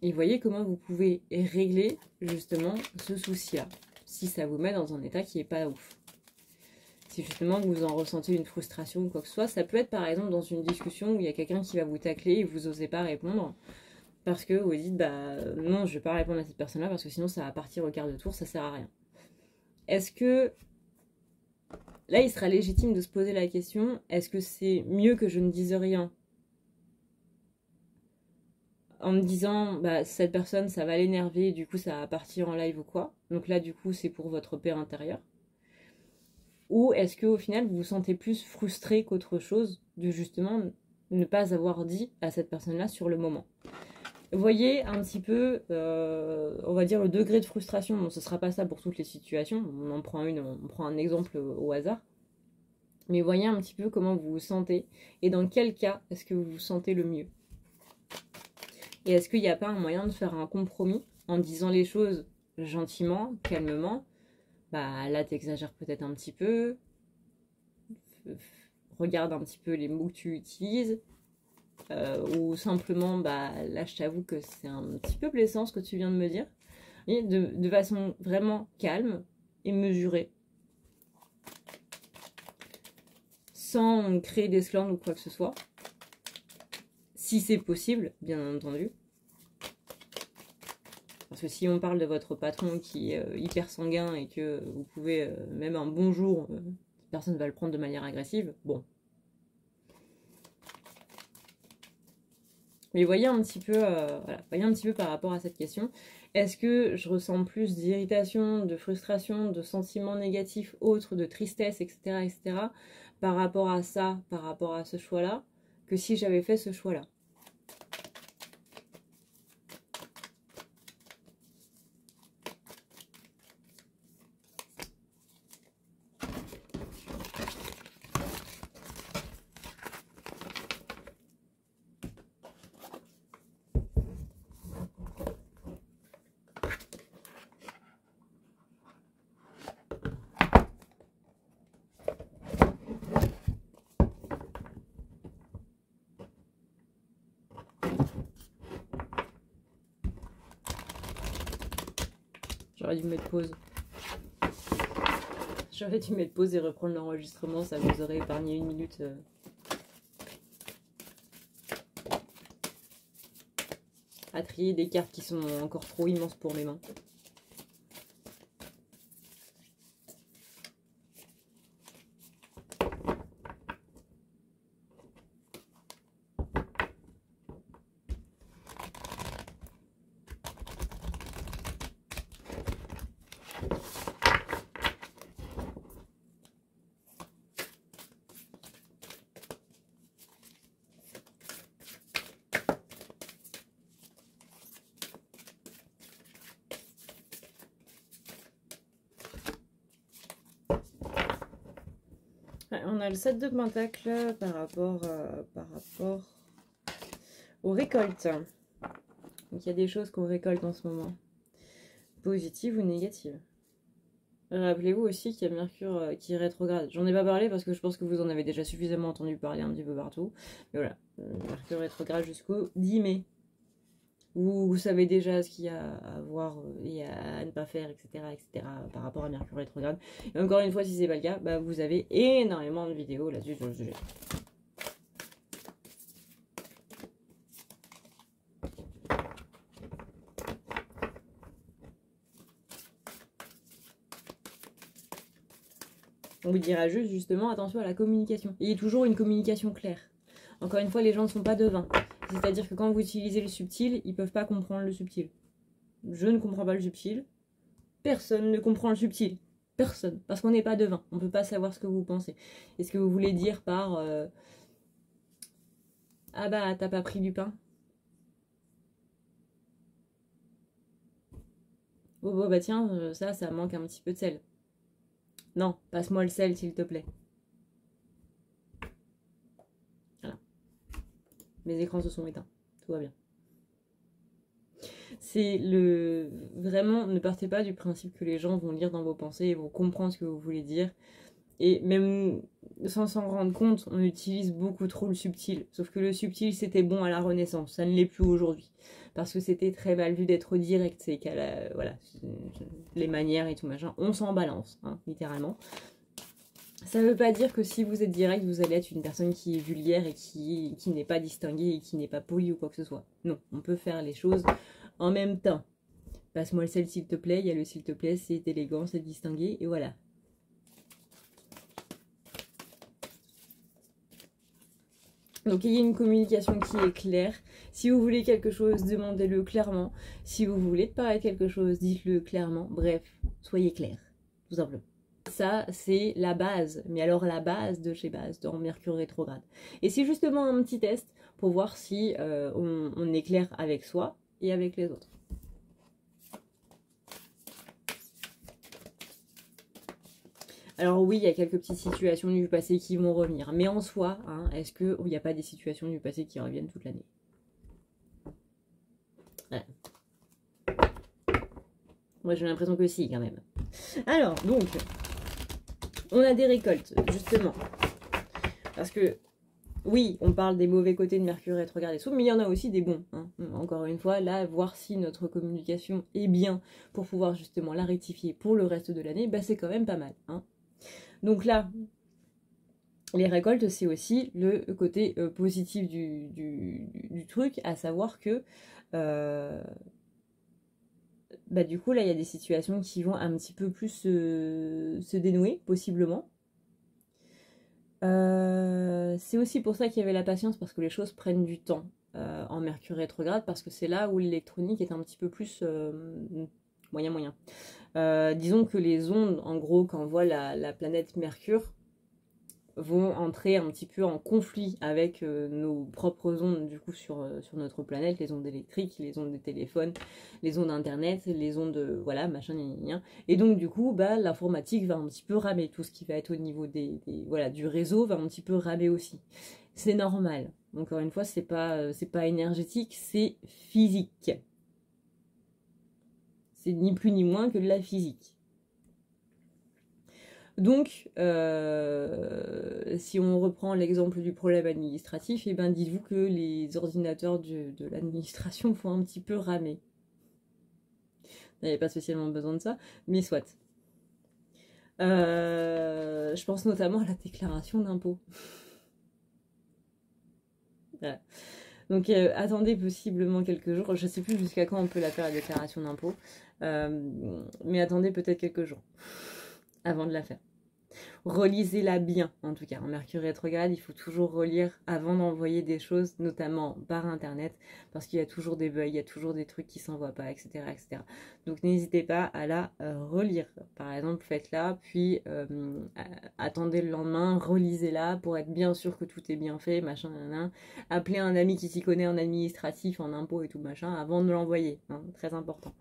Et voyez comment vous pouvez régler, justement, ce souci-là. Si ça vous met dans un état qui est pas ouf. Si justement vous en ressentez une frustration ou quoi que ce soit, ça peut être par exemple dans une discussion où il y a quelqu'un qui va vous tacler et vous osez pas répondre. Parce que vous dites, bah non, je vais pas répondre à cette personne-là parce que sinon ça va partir au quart de tour, ça sert à rien. Est-ce que là, il sera légitime de se poser la question, est-ce que c'est mieux que je ne dise rien en me disant, bah, cette personne, ça va l'énerver, du coup, ça va partir en live ou quoi. Donc là, du coup, c'est pour votre paix intérieure. Ou est-ce qu'au final, vous vous sentez plus frustré qu'autre chose de justement ne pas avoir dit à cette personne-là sur le moment? Voyez un petit peu, on va dire, le degré de frustration. Bon, ce ne sera pas ça pour toutes les situations. On prend un exemple au hasard. Mais voyez un petit peu comment vous vous sentez et dans quel cas est-ce que vous vous sentez le mieux. Et est-ce qu'il n'y a pas un moyen de faire un compromis en disant les choses gentiment, calmement? Bah là, t'exagères peut-être un petit peu. Regarde un petit peu les mots que tu utilises. Ou simplement, bah là, je t'avoue que c'est un petit peu blessant ce que tu viens de me dire. Et de façon vraiment calme et mesurée. Sans créer d'esclandre ou quoi que ce soit. Si c'est possible, bien entendu. Parce que si on parle de votre patron qui est hyper sanguin et que vous pouvez, même un bonjour, personne ne va le prendre de manière agressive, bon. Mais voyez un petit peu, voyez un petit peu par rapport à cette question. Est-ce que je ressens plus d'irritation, de frustration, de sentiments négatifs autres, de tristesse, etc., etc., par rapport à ça, par rapport à ce choix-là, que si j'avais fait ce choix-là? J'aurais dû mettre pause. J'aurais dû mettre pause et reprendre l'enregistrement, ça vous aurait épargné 1 minute. À trier des cartes qui sont encore trop immenses pour mes mains. On a le 7 de Pentacle par rapport aux récoltes. Donc il y a des choses qu'on récolte en ce moment, positives ou négatives. Rappelez-vous aussi qu'il y a Mercure qui rétrograde. J'en ai pas parlé parce que je pense que vous en avez déjà suffisamment entendu parler un petit peu partout. Mais voilà, Mercure rétrograde jusqu'au 10 mai. Vous savez déjà ce qu'il y a à voir et à ne pas faire, etc. par rapport à Mercure rétrograde. Et encore une fois, si c'est pas le cas, bah, vous avez énormément de vidéos là-dessus sur le sujet. On vous dira juste, justement, attention à la communication. Il y a toujours une communication claire. Encore une fois, les gens ne sont pas devins. C'est-à-dire que quand vous utilisez le subtil, ils ne peuvent pas comprendre le subtil. Je ne comprends pas le subtil. Personne ne comprend le subtil. Personne. Parce qu'on n'est pas devin. On ne peut pas savoir ce que vous pensez. Et ce que vous voulez dire par ah bah, t'as pas pris du pain? Oh bah tiens, ça manque un petit peu de sel. Non, passe-moi le sel, s'il te plaît. Voilà. Mes écrans se sont éteints. Tout va bien. C'est le... Vraiment, ne partez pas du principe que les gens vont lire dans vos pensées et vont comprendre ce que vous voulez dire. Et même sans s'en rendre compte, on utilise beaucoup trop le subtil. Sauf que le subtil, c'était bon à la Renaissance. Ça ne l'est plus aujourd'hui. Parce que c'était très mal vu d'être direct. C'est qu'à la... Voilà, les manières et tout machin, on s'en balance, hein, littéralement. Ça ne veut pas dire que si vous êtes direct, vous allez être une personne qui est vulgaire et qui n'est pas distinguée et qui n'est pas polie ou quoi que ce soit. Non, on peut faire les choses en même temps. Passe-moi le sel s'il te plaît. Il y a le s'il te plaît, c'est élégant, c'est distingué, et voilà. Donc il y a une communication qui est claire. Si vous voulez quelque chose, demandez-le clairement. Si vous voulez paraître quelque chose, dites-le clairement. Bref, soyez clair, tout simplement. Ça, c'est la base. Mais alors la base de chez base, dans Mercure rétrograde. Et c'est justement un petit test pour voir si on est clair avec soi et avec les autres. Alors oui, il y a quelques petites situations du passé qui vont revenir. Mais en soi, hein, est-ce qu'il n'y a pas des situations du passé qui reviennent toute l'année? Voilà. Moi, j'ai l'impression que si, quand même. Alors, donc, on a des récoltes, justement. Parce que, oui, on parle des mauvais côtés de Mercure rétrograde et tout, mais il y en a aussi des bons. Hein. Encore une fois, là, voir si notre communication est bien pour pouvoir justement la rectifier pour le reste de l'année, bah, c'est quand même pas mal. Hein. Donc là, les récoltes, c'est aussi le côté positif du truc, à savoir que bah, du coup, là, il y a des situations qui vont un petit peu plus se dénouer, possiblement. C'est aussi pour ça qu'il y avait la patience, parce que les choses prennent du temps en Mercure rétrograde, parce que c'est là où l'électronique est un petit peu plus moyen. Disons que les ondes, en gros, quand on voit la planète Mercure, vont entrer un petit peu en conflit avec nos propres ondes, du coup, sur notre planète, les ondes électriques, les ondes de téléphone, les ondes internet, les ondes, voilà, machin, et donc, du coup, bah, l'informatique va un petit peu ramer. Tout ce qui va être au niveau voilà, du réseau va un petit peu ramer aussi. C'est normal. Encore une fois, c'est pas énergétique, c'est physique. C'est ni plus ni moins que de la physique. Donc, si on reprend l'exemple du problème administratif, eh ben, dites-vous que les ordinateurs de l'administration font un petit peu ramer. n'y avait pas spécialement besoin de ça, mais soit. Je pense notamment à la déclaration d'impôt. Voilà. Donc attendez possiblement quelques jours, je ne sais plus jusqu'à quand on peut la faire la déclaration d'impôt, mais attendez peut-être quelques jours avant de la faire. Relisez-la bien, en tout cas. En Mercure rétrograde, il faut toujours relire avant d'envoyer des choses, notamment par Internet, parce qu'il y a toujours des bugs, il y a toujours des trucs qui ne s'envoient pas, etc., etc. Donc n'hésitez pas à la relire. Par exemple, faites-la, puis attendez le lendemain, relisez-la pour être bien sûr que tout est bien fait, machin, nanana. Appelez un ami qui s'y connaît en administratif, en impôts et tout, machin, avant de l'envoyer. Hein, très important.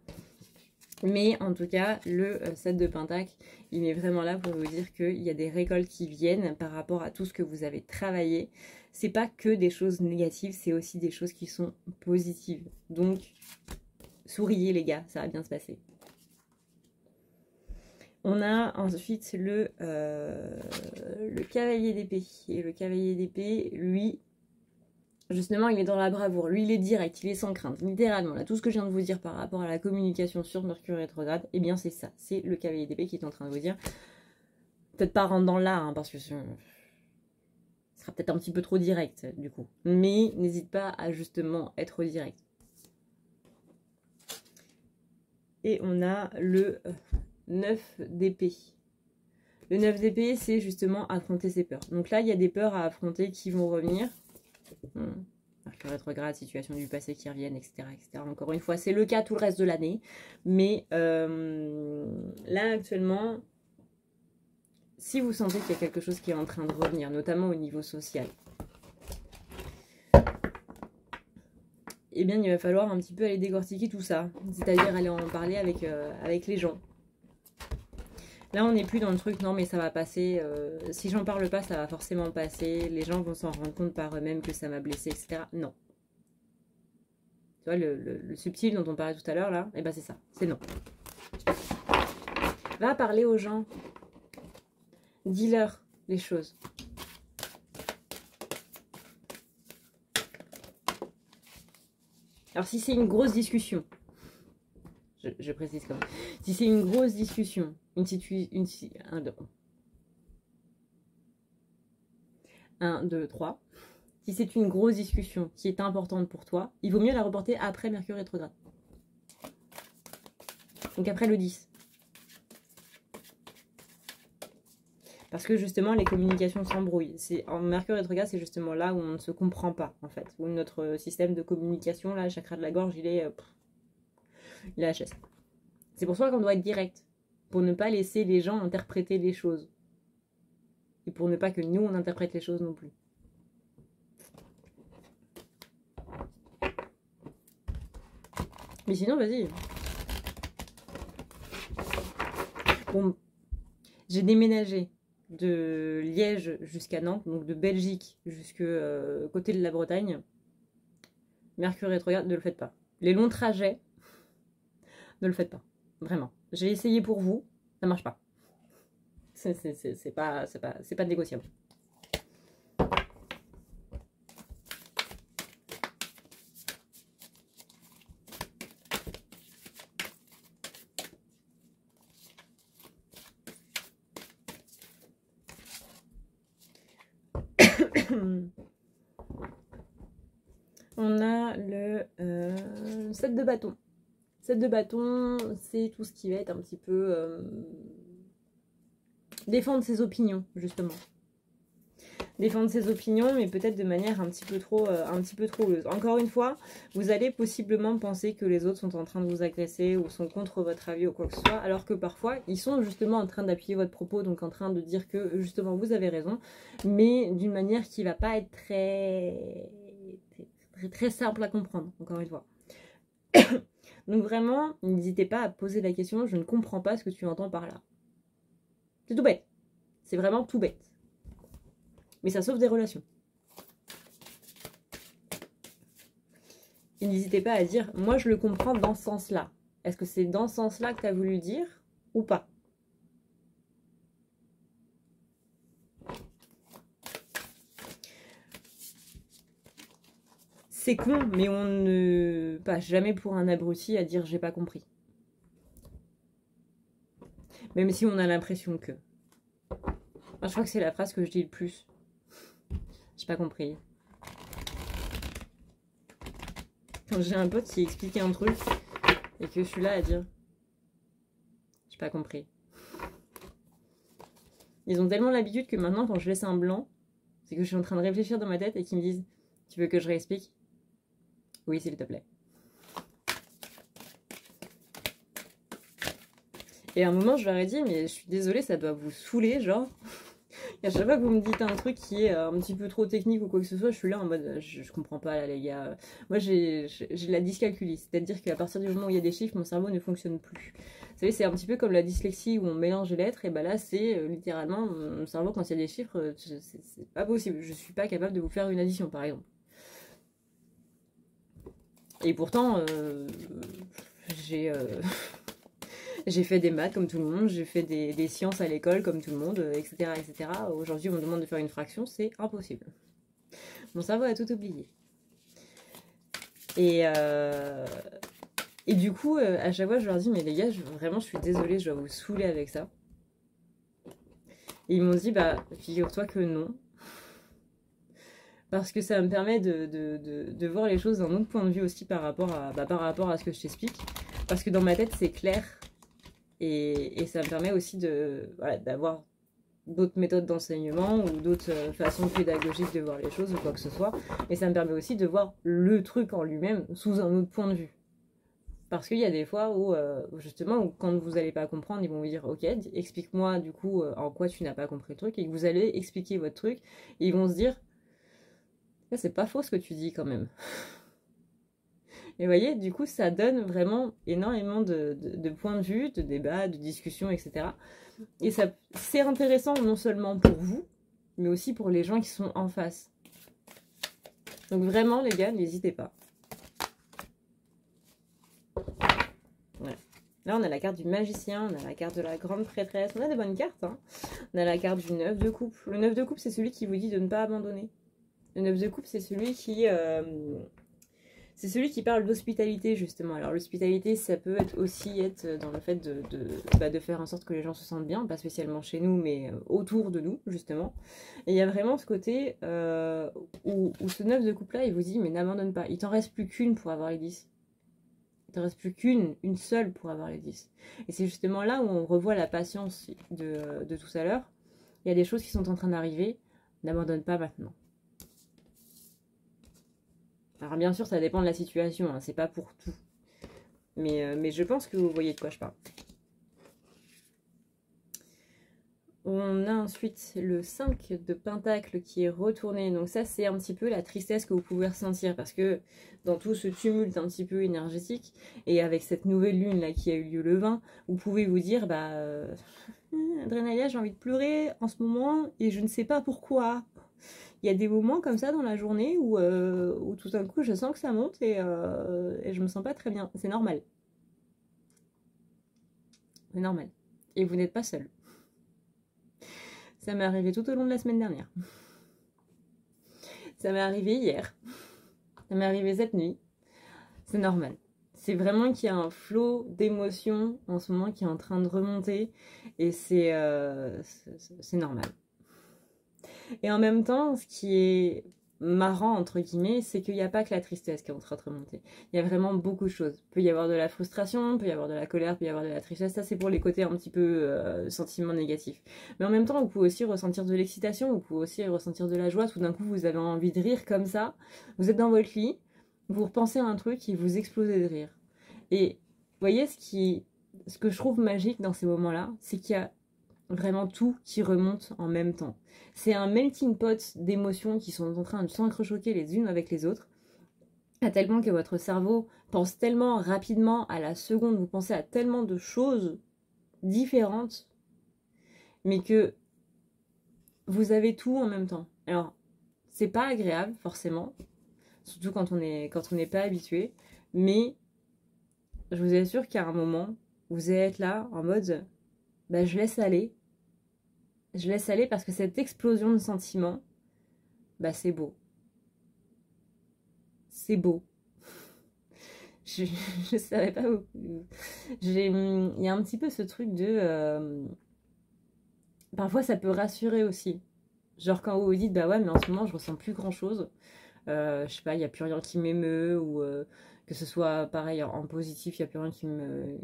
Mais en tout cas, le 7 de Pentacle, il est vraiment là pour vous dire qu'il y a des récoltes qui viennent par rapport à tout ce que vous avez travaillé. C'est pas que des choses négatives, c'est aussi des choses qui sont positives. Donc, souriez les gars, ça va bien se passer. On a ensuite le cavalier d'épée. Et le cavalier d'épée, lui... Justement, il est dans la bravoure. Lui, il est direct, il est sans crainte. Littéralement, là, tout ce que je viens de vous dire par rapport à la communication sur Mercure rétrograde, eh bien, c'est ça. C'est le cavalier d'épée qui est en train de vous dire. Peut-être pas rentre dans là, hein, parce que ce sera peut-être un petit peu trop direct, du coup. Mais n'hésite pas à justement être direct. Et on a le 9 d'épée. Le 9 d'épée, c'est justement affronter ses peurs. Donc là, il y a des peurs à affronter qui vont revenir. Mercure rétrograde, situation du passé qui reviennent, etc., etc. Encore une fois, c'est le cas tout le reste de l'année. Mais là, actuellement, si vous sentez qu'il y a quelque chose qui est en train de revenir, notamment au niveau social, eh bien, il va falloir un petit peu aller décortiquer tout ça. C'est-à-dire aller en parler avec les gens. Là, on n'est plus dans le truc, non, mais ça va passer. Si j'en parle pas, ça va forcément passer. Les gens vont s'en rendre compte par eux-mêmes que ça m'a blessé, etc. Non. Tu vois, le subtil dont on parlait tout à l'heure, là, eh ben c'est ça. C'est non. Va parler aux gens. Dis-leur les choses. Alors, si c'est une grosse discussion, je précise quand même. Si c'est une grosse discussion, un, deux, trois. Si c'est une grosse discussion qui est importante pour toi, il vaut mieux la reporter après Mercure rétrograde. Donc après le 10. Parce que justement, les communications s'embrouillent. En Mercure rétrograde, c'est justement là où on ne se comprend pas, en fait. Où notre système de communication, là, le chakra de la gorge, il est HS. C'est pour ça qu'on doit être direct. Pour ne pas laisser les gens interpréter les choses. Et pour ne pas que nous, on interprète les choses non plus. Mais sinon, vas-y. Bon, j'ai déménagé de Liège jusqu'à Nantes, donc de Belgique jusqu'à côté de la Bretagne. Mercure rétrograde, ne le faites pas. Les longs trajets, ne le faites pas. Vraiment. J'ai essayé pour vous, ça marche pas. C'est pas négociable. On a le 7 de bâton. 7 de bâton, c'est tout ce qui va être un petit peu défendre ses opinions, justement. Défendre ses opinions, mais peut-être de manière un petit peu trop houleuse. Encore une fois, vous allez possiblement penser que les autres sont en train de vous agresser ou sont contre votre avis ou quoi que ce soit, alors que parfois, ils sont justement en train d'appuyer votre propos, donc en train de dire que justement vous avez raison, mais d'une manière qui va pas être très simple à comprendre, encore une fois. Donc vraiment, n'hésitez pas à poser la question, je ne comprends pas ce que tu entends par là. C'est tout bête. C'est vraiment tout bête. Mais ça sauve des relations. Et n'hésitez pas à dire, moi je le comprends dans ce sens-là. Est-ce que c'est dans ce sens-là que tu as voulu dire ou pas? C'est con, mais on ne passe jamais pour un abruti à dire j'ai pas compris. Même si on a l'impression que. Enfin, je crois que c'est la phrase que je dis le plus. J'ai pas compris. Quand j'ai un pote qui explique un truc et que je suis là à dire j'ai pas compris. Ils ont tellement l'habitude que maintenant quand je laisse un blanc, c'est que je suis en train de réfléchir dans ma tête et qu'ils me disent tu veux que je réexplique? Oui, s'il te plaît. Et à un moment je leur ai dit mais je suis désolée, ça doit vous saouler genre. Et à chaque fois que vous me dites un truc qui est un petit peu trop technique ou quoi que ce soit, je suis là en mode je comprends pas là les gars. Moi j'ai de la dyscalculie, c'est-à-dire qu'à partir du moment où il y a des chiffres, mon cerveau ne fonctionne plus. Vous savez, c'est un petit peu comme la dyslexie où on mélange les lettres, et bah là c'est littéralement mon cerveau quand il y a des chiffres, c'est pas possible. Je suis pas capable de vous faire une addition par exemple. Et pourtant j'ai j'ai fait des maths comme tout le monde, j'ai fait des sciences à l'école comme tout le monde, etc. etc. Aujourd'hui, on me demande de faire une fraction, c'est impossible. Mon cerveau a tout oublié. Et du coup, à chaque fois, je leur dis, mais les gars, vraiment, je suis désolée, je dois vous saouler avec ça. Et ils m'ont dit, bah, figure-toi que non. Parce que ça me permet de voir les choses d'un autre point de vue aussi par rapport à ce que je t'explique. Parce que dans ma tête, c'est clair. Et ça me permet aussi d'avoir d'autres méthodes d'enseignement ou d'autres façons pédagogiques de voir les choses ou quoi que ce soit. Et ça me permet aussi de voir le truc en lui-même sous un autre point de vue. Parce qu'il y a des fois où, justement, où quand vous n'allez pas comprendre, ils vont vous dire « Ok, explique-moi du coup en quoi tu n'as pas compris le truc. » Et que vous allez expliquer votre truc. Et ils vont se dire « C'est pas faux ce que tu dis quand même. » Et vous voyez, du coup, ça donne vraiment énormément de points de vue, de débats, de discussions, etc. Et c'est intéressant non seulement pour vous, mais aussi pour les gens qui sont en face. Donc vraiment, les gars, n'hésitez pas. Ouais. Là, on a la carte du magicien, on a la carte de la grande prêtresse. On a des bonnes cartes, hein. On a la carte du 9 de coupe. Le 9 de coupe, c'est celui qui vous dit de ne pas abandonner. Le 9 de coupe, c'est celui qui... c'est celui qui parle d'hospitalité, justement. Alors, l'hospitalité, ça peut aussi être dans le fait de faire en sorte que les gens se sentent bien, pas spécialement chez nous, mais autour de nous, justement. Et il y a vraiment ce côté où ce 9 de coupe-là, il vous dit, mais n'abandonne pas. Il t'en reste plus qu'une pour avoir les 10. Il t'en reste plus une seule pour avoir les 10. Et c'est justement là où on revoit la patience de tout à l'heure. Il y a des choses qui sont en train d'arriver. N'abandonne pas maintenant. Alors bien sûr, ça dépend de la situation, hein, c'est pas pour tout. Mais je pense que vous voyez de quoi je parle. On a ensuite le 5 de Pentacle qui est retourné. Donc ça, c'est un petit peu la tristesse que vous pouvez ressentir. Parce que dans tout ce tumulte un petit peu énergétique, et avec cette nouvelle lune là qui a eu lieu le 20, vous pouvez vous dire, Adrénalia, j'ai envie de pleurer en ce moment, et je ne sais pas pourquoi. Il y a des moments comme ça dans la journée où tout d'un coup je sens que ça monte et je me sens pas très bien. C'est normal. C'est normal. Et vous n'êtes pas seul. Ça m'est arrivé tout au long de la semaine dernière. Ça m'est arrivé hier. Ça m'est arrivé cette nuit. C'est normal. C'est vraiment qu'il y a un flot d'émotions en ce moment qui est en train de remonter. Et c'est normal. Et en même temps, ce qui est marrant, entre guillemets, c'est qu'il n'y a pas que la tristesse qui est en train de remonter. Il y a vraiment beaucoup de choses. Il peut y avoir de la frustration, il peut y avoir de la colère, il peut y avoir de la tristesse. Ça, c'est pour les côtés un petit peu sentiments négatifs. Mais en même temps, vous pouvez aussi ressentir de l'excitation, vous pouvez aussi ressentir de la joie. Tout d'un coup, vous avez envie de rire comme ça. Vous êtes dans votre lit, vous repensez à un truc et vous explosez de rire. Et vous voyez, ce que je trouve magique dans ces moments-là, c'est qu'il y a vraiment tout qui remonte en même temps. C'est un melting pot d'émotions qui sont en train de s'entrechoquer les unes avec les autres, à tel point que votre cerveau pense tellement rapidement à la seconde, vous pensez à tellement de choses différentes, mais que vous avez tout en même temps. Alors, c'est pas agréable, forcément, surtout quand on n'est pas habitué, mais je vous assure qu'à un moment, vous allez être là en mode je laisse aller. Je laisse aller parce que cette explosion de sentiments, c'est beau. C'est beau. Je savais pas Il y a un petit peu ce truc de... parfois, ça peut rassurer aussi. Genre quand vous vous dites, bah ouais, mais en ce moment, je ressens plus grand-chose. Je sais pas, il n'y a plus rien qui m'émeut, ou que ce soit pareil en positif, il n'y a plus rien qui me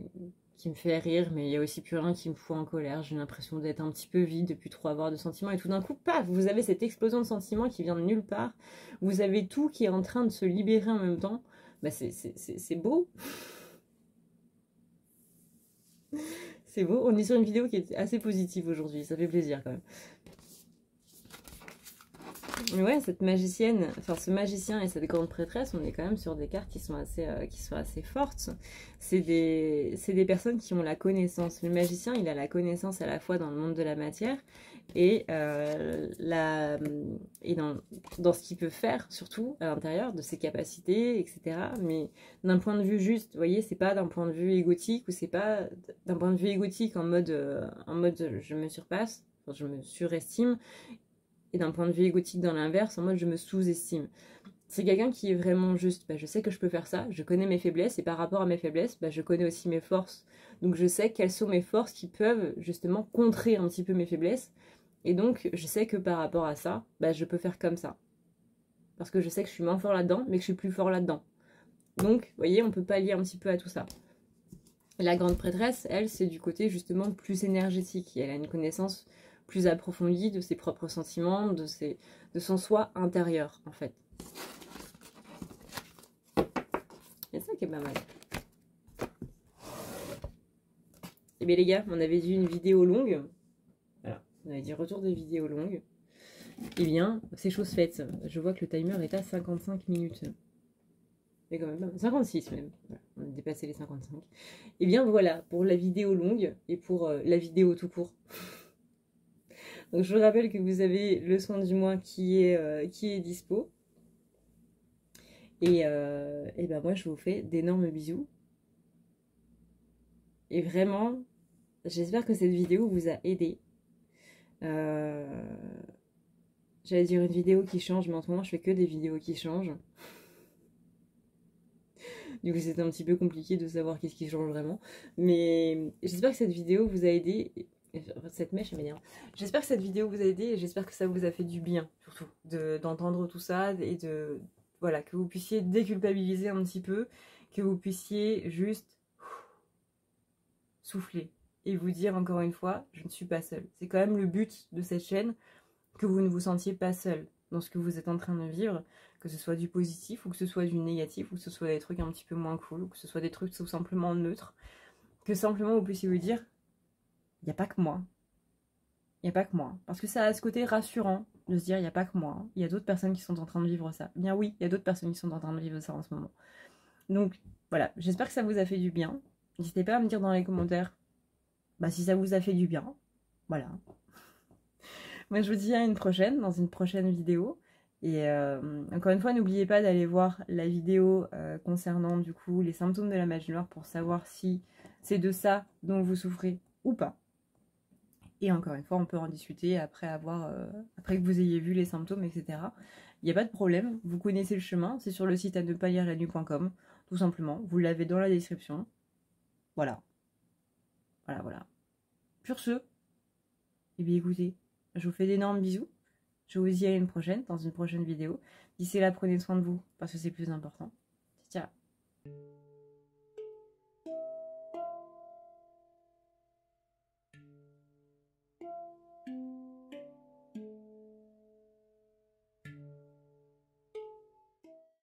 fait rire, mais il y a aussi plus rien qui me fout en colère. J'ai l'impression d'être un petit peu vide, de plus trop avoir de sentiments, et tout d'un coup, paf, vous avez cette explosion de sentiments qui vient de nulle part. Vous avez tout qui est en train de se libérer en même temps. Bah c'est beau. C'est beau. On est sur une vidéo qui est assez positive aujourd'hui, ça fait plaisir quand même. Ouais, cette magicienne, enfin ce magicien et cette grande prêtresse, on est quand même sur des cartes qui sont assez fortes. C'est des personnes qui ont la connaissance. Le magicien, il a la connaissance à la fois dans le monde de la matière et, dans ce qu'il peut faire, surtout à l'intérieur, de ses capacités, etc. Mais d'un point de vue juste, vous voyez, c'est pas d'un point de vue égotique, ou c'est pas d'un point de vue égotique en mode je me surpasse, enfin, je me surestime, et d'un point de vue égotique dans l'inverse, en mode je me sous-estime. C'est quelqu'un qui est vraiment juste, bah, je sais que je peux faire ça, je connais mes faiblesses, et par rapport à mes faiblesses, bah, je connais aussi mes forces. Donc je sais quelles sont mes forces qui peuvent justement contrer un petit peu mes faiblesses, et donc je sais que par rapport à ça, bah, je peux faire comme ça. Parce que je sais que je suis moins fort là-dedans, mais que je suis plus fort là-dedans. Donc, vous voyez, on peut pallier un petit peu à tout ça. La grande prêtresse, elle, c'est du côté justement plus énergétique, et elle a une connaissance plus approfondie de ses propres sentiments, de son soi intérieur, en fait. C'est ça qui est pas mal. Et bien les gars, on avait dit une vidéo longue. Voilà, on avait dit retour de vidéo longue. Eh bien, c'est chose faite. Je vois que le timer est à 55 minutes. Mais quand même, 56 même. Voilà, on a dépassé les 55. Et bien voilà, pour la vidéo longue et pour la vidéo tout court. Donc je vous rappelle que vous avez le soin du mois qui est dispo. Et ben moi je vous fais d'énormes bisous. Et vraiment, j'espère que cette vidéo vous a aidé. J'allais dire une vidéo qui change, mais en ce moment je fais que des vidéos qui changent. Du coup c'est un petit peu compliqué de savoir qu'est-ce qui change vraiment. Mais j'espère que cette vidéo vous a aidé. Cette mèche m'énerve. J'espère que cette vidéo vous a aidé et j'espère que ça vous a fait du bien, surtout, d'entendre tout ça et voilà, que vous puissiez déculpabiliser un petit peu, que vous puissiez juste souffler et vous dire encore une fois, je ne suis pas seule. C'est quand même le but de cette chaîne, que vous ne vous sentiez pas seul dans ce que vous êtes en train de vivre, que ce soit du positif ou que ce soit du négatif ou que ce soit des trucs un petit peu moins cool ou que ce soit des trucs tout simplement neutres, que simplement vous puissiez vous dire, il n'y a pas que moi. Il n'y a pas que moi. Parce que ça a ce côté rassurant de se dire, il n'y a pas que moi. Il y a d'autres personnes qui sont en train de vivre ça. Bien oui, il y a d'autres personnes qui sont en train de vivre ça en ce moment. Donc voilà, j'espère que ça vous a fait du bien. N'hésitez pas à me dire dans les commentaires si ça vous a fait du bien. Voilà. Moi je vous dis à une prochaine, dans une prochaine vidéo. Et encore une fois, n'oubliez pas d'aller voir la vidéo concernant du coup les symptômes de la magie noire pour savoir si c'est de ça dont vous souffrez ou pas. Et encore une fois, on peut en discuter après que vous ayez vu les symptômes, etc. Il n'y a pas de problème, vous connaissez le chemin, c'est sur le site à ne pas lire la nuit.com, tout simplement. Vous l'avez dans la description. Voilà. Voilà. Sur ce, eh bien écoutez, je vous fais d'énormes bisous. Je vous dis à une prochaine, dans une prochaine vidéo. D'ici là, prenez soin de vous, parce que c'est plus important. Ciao.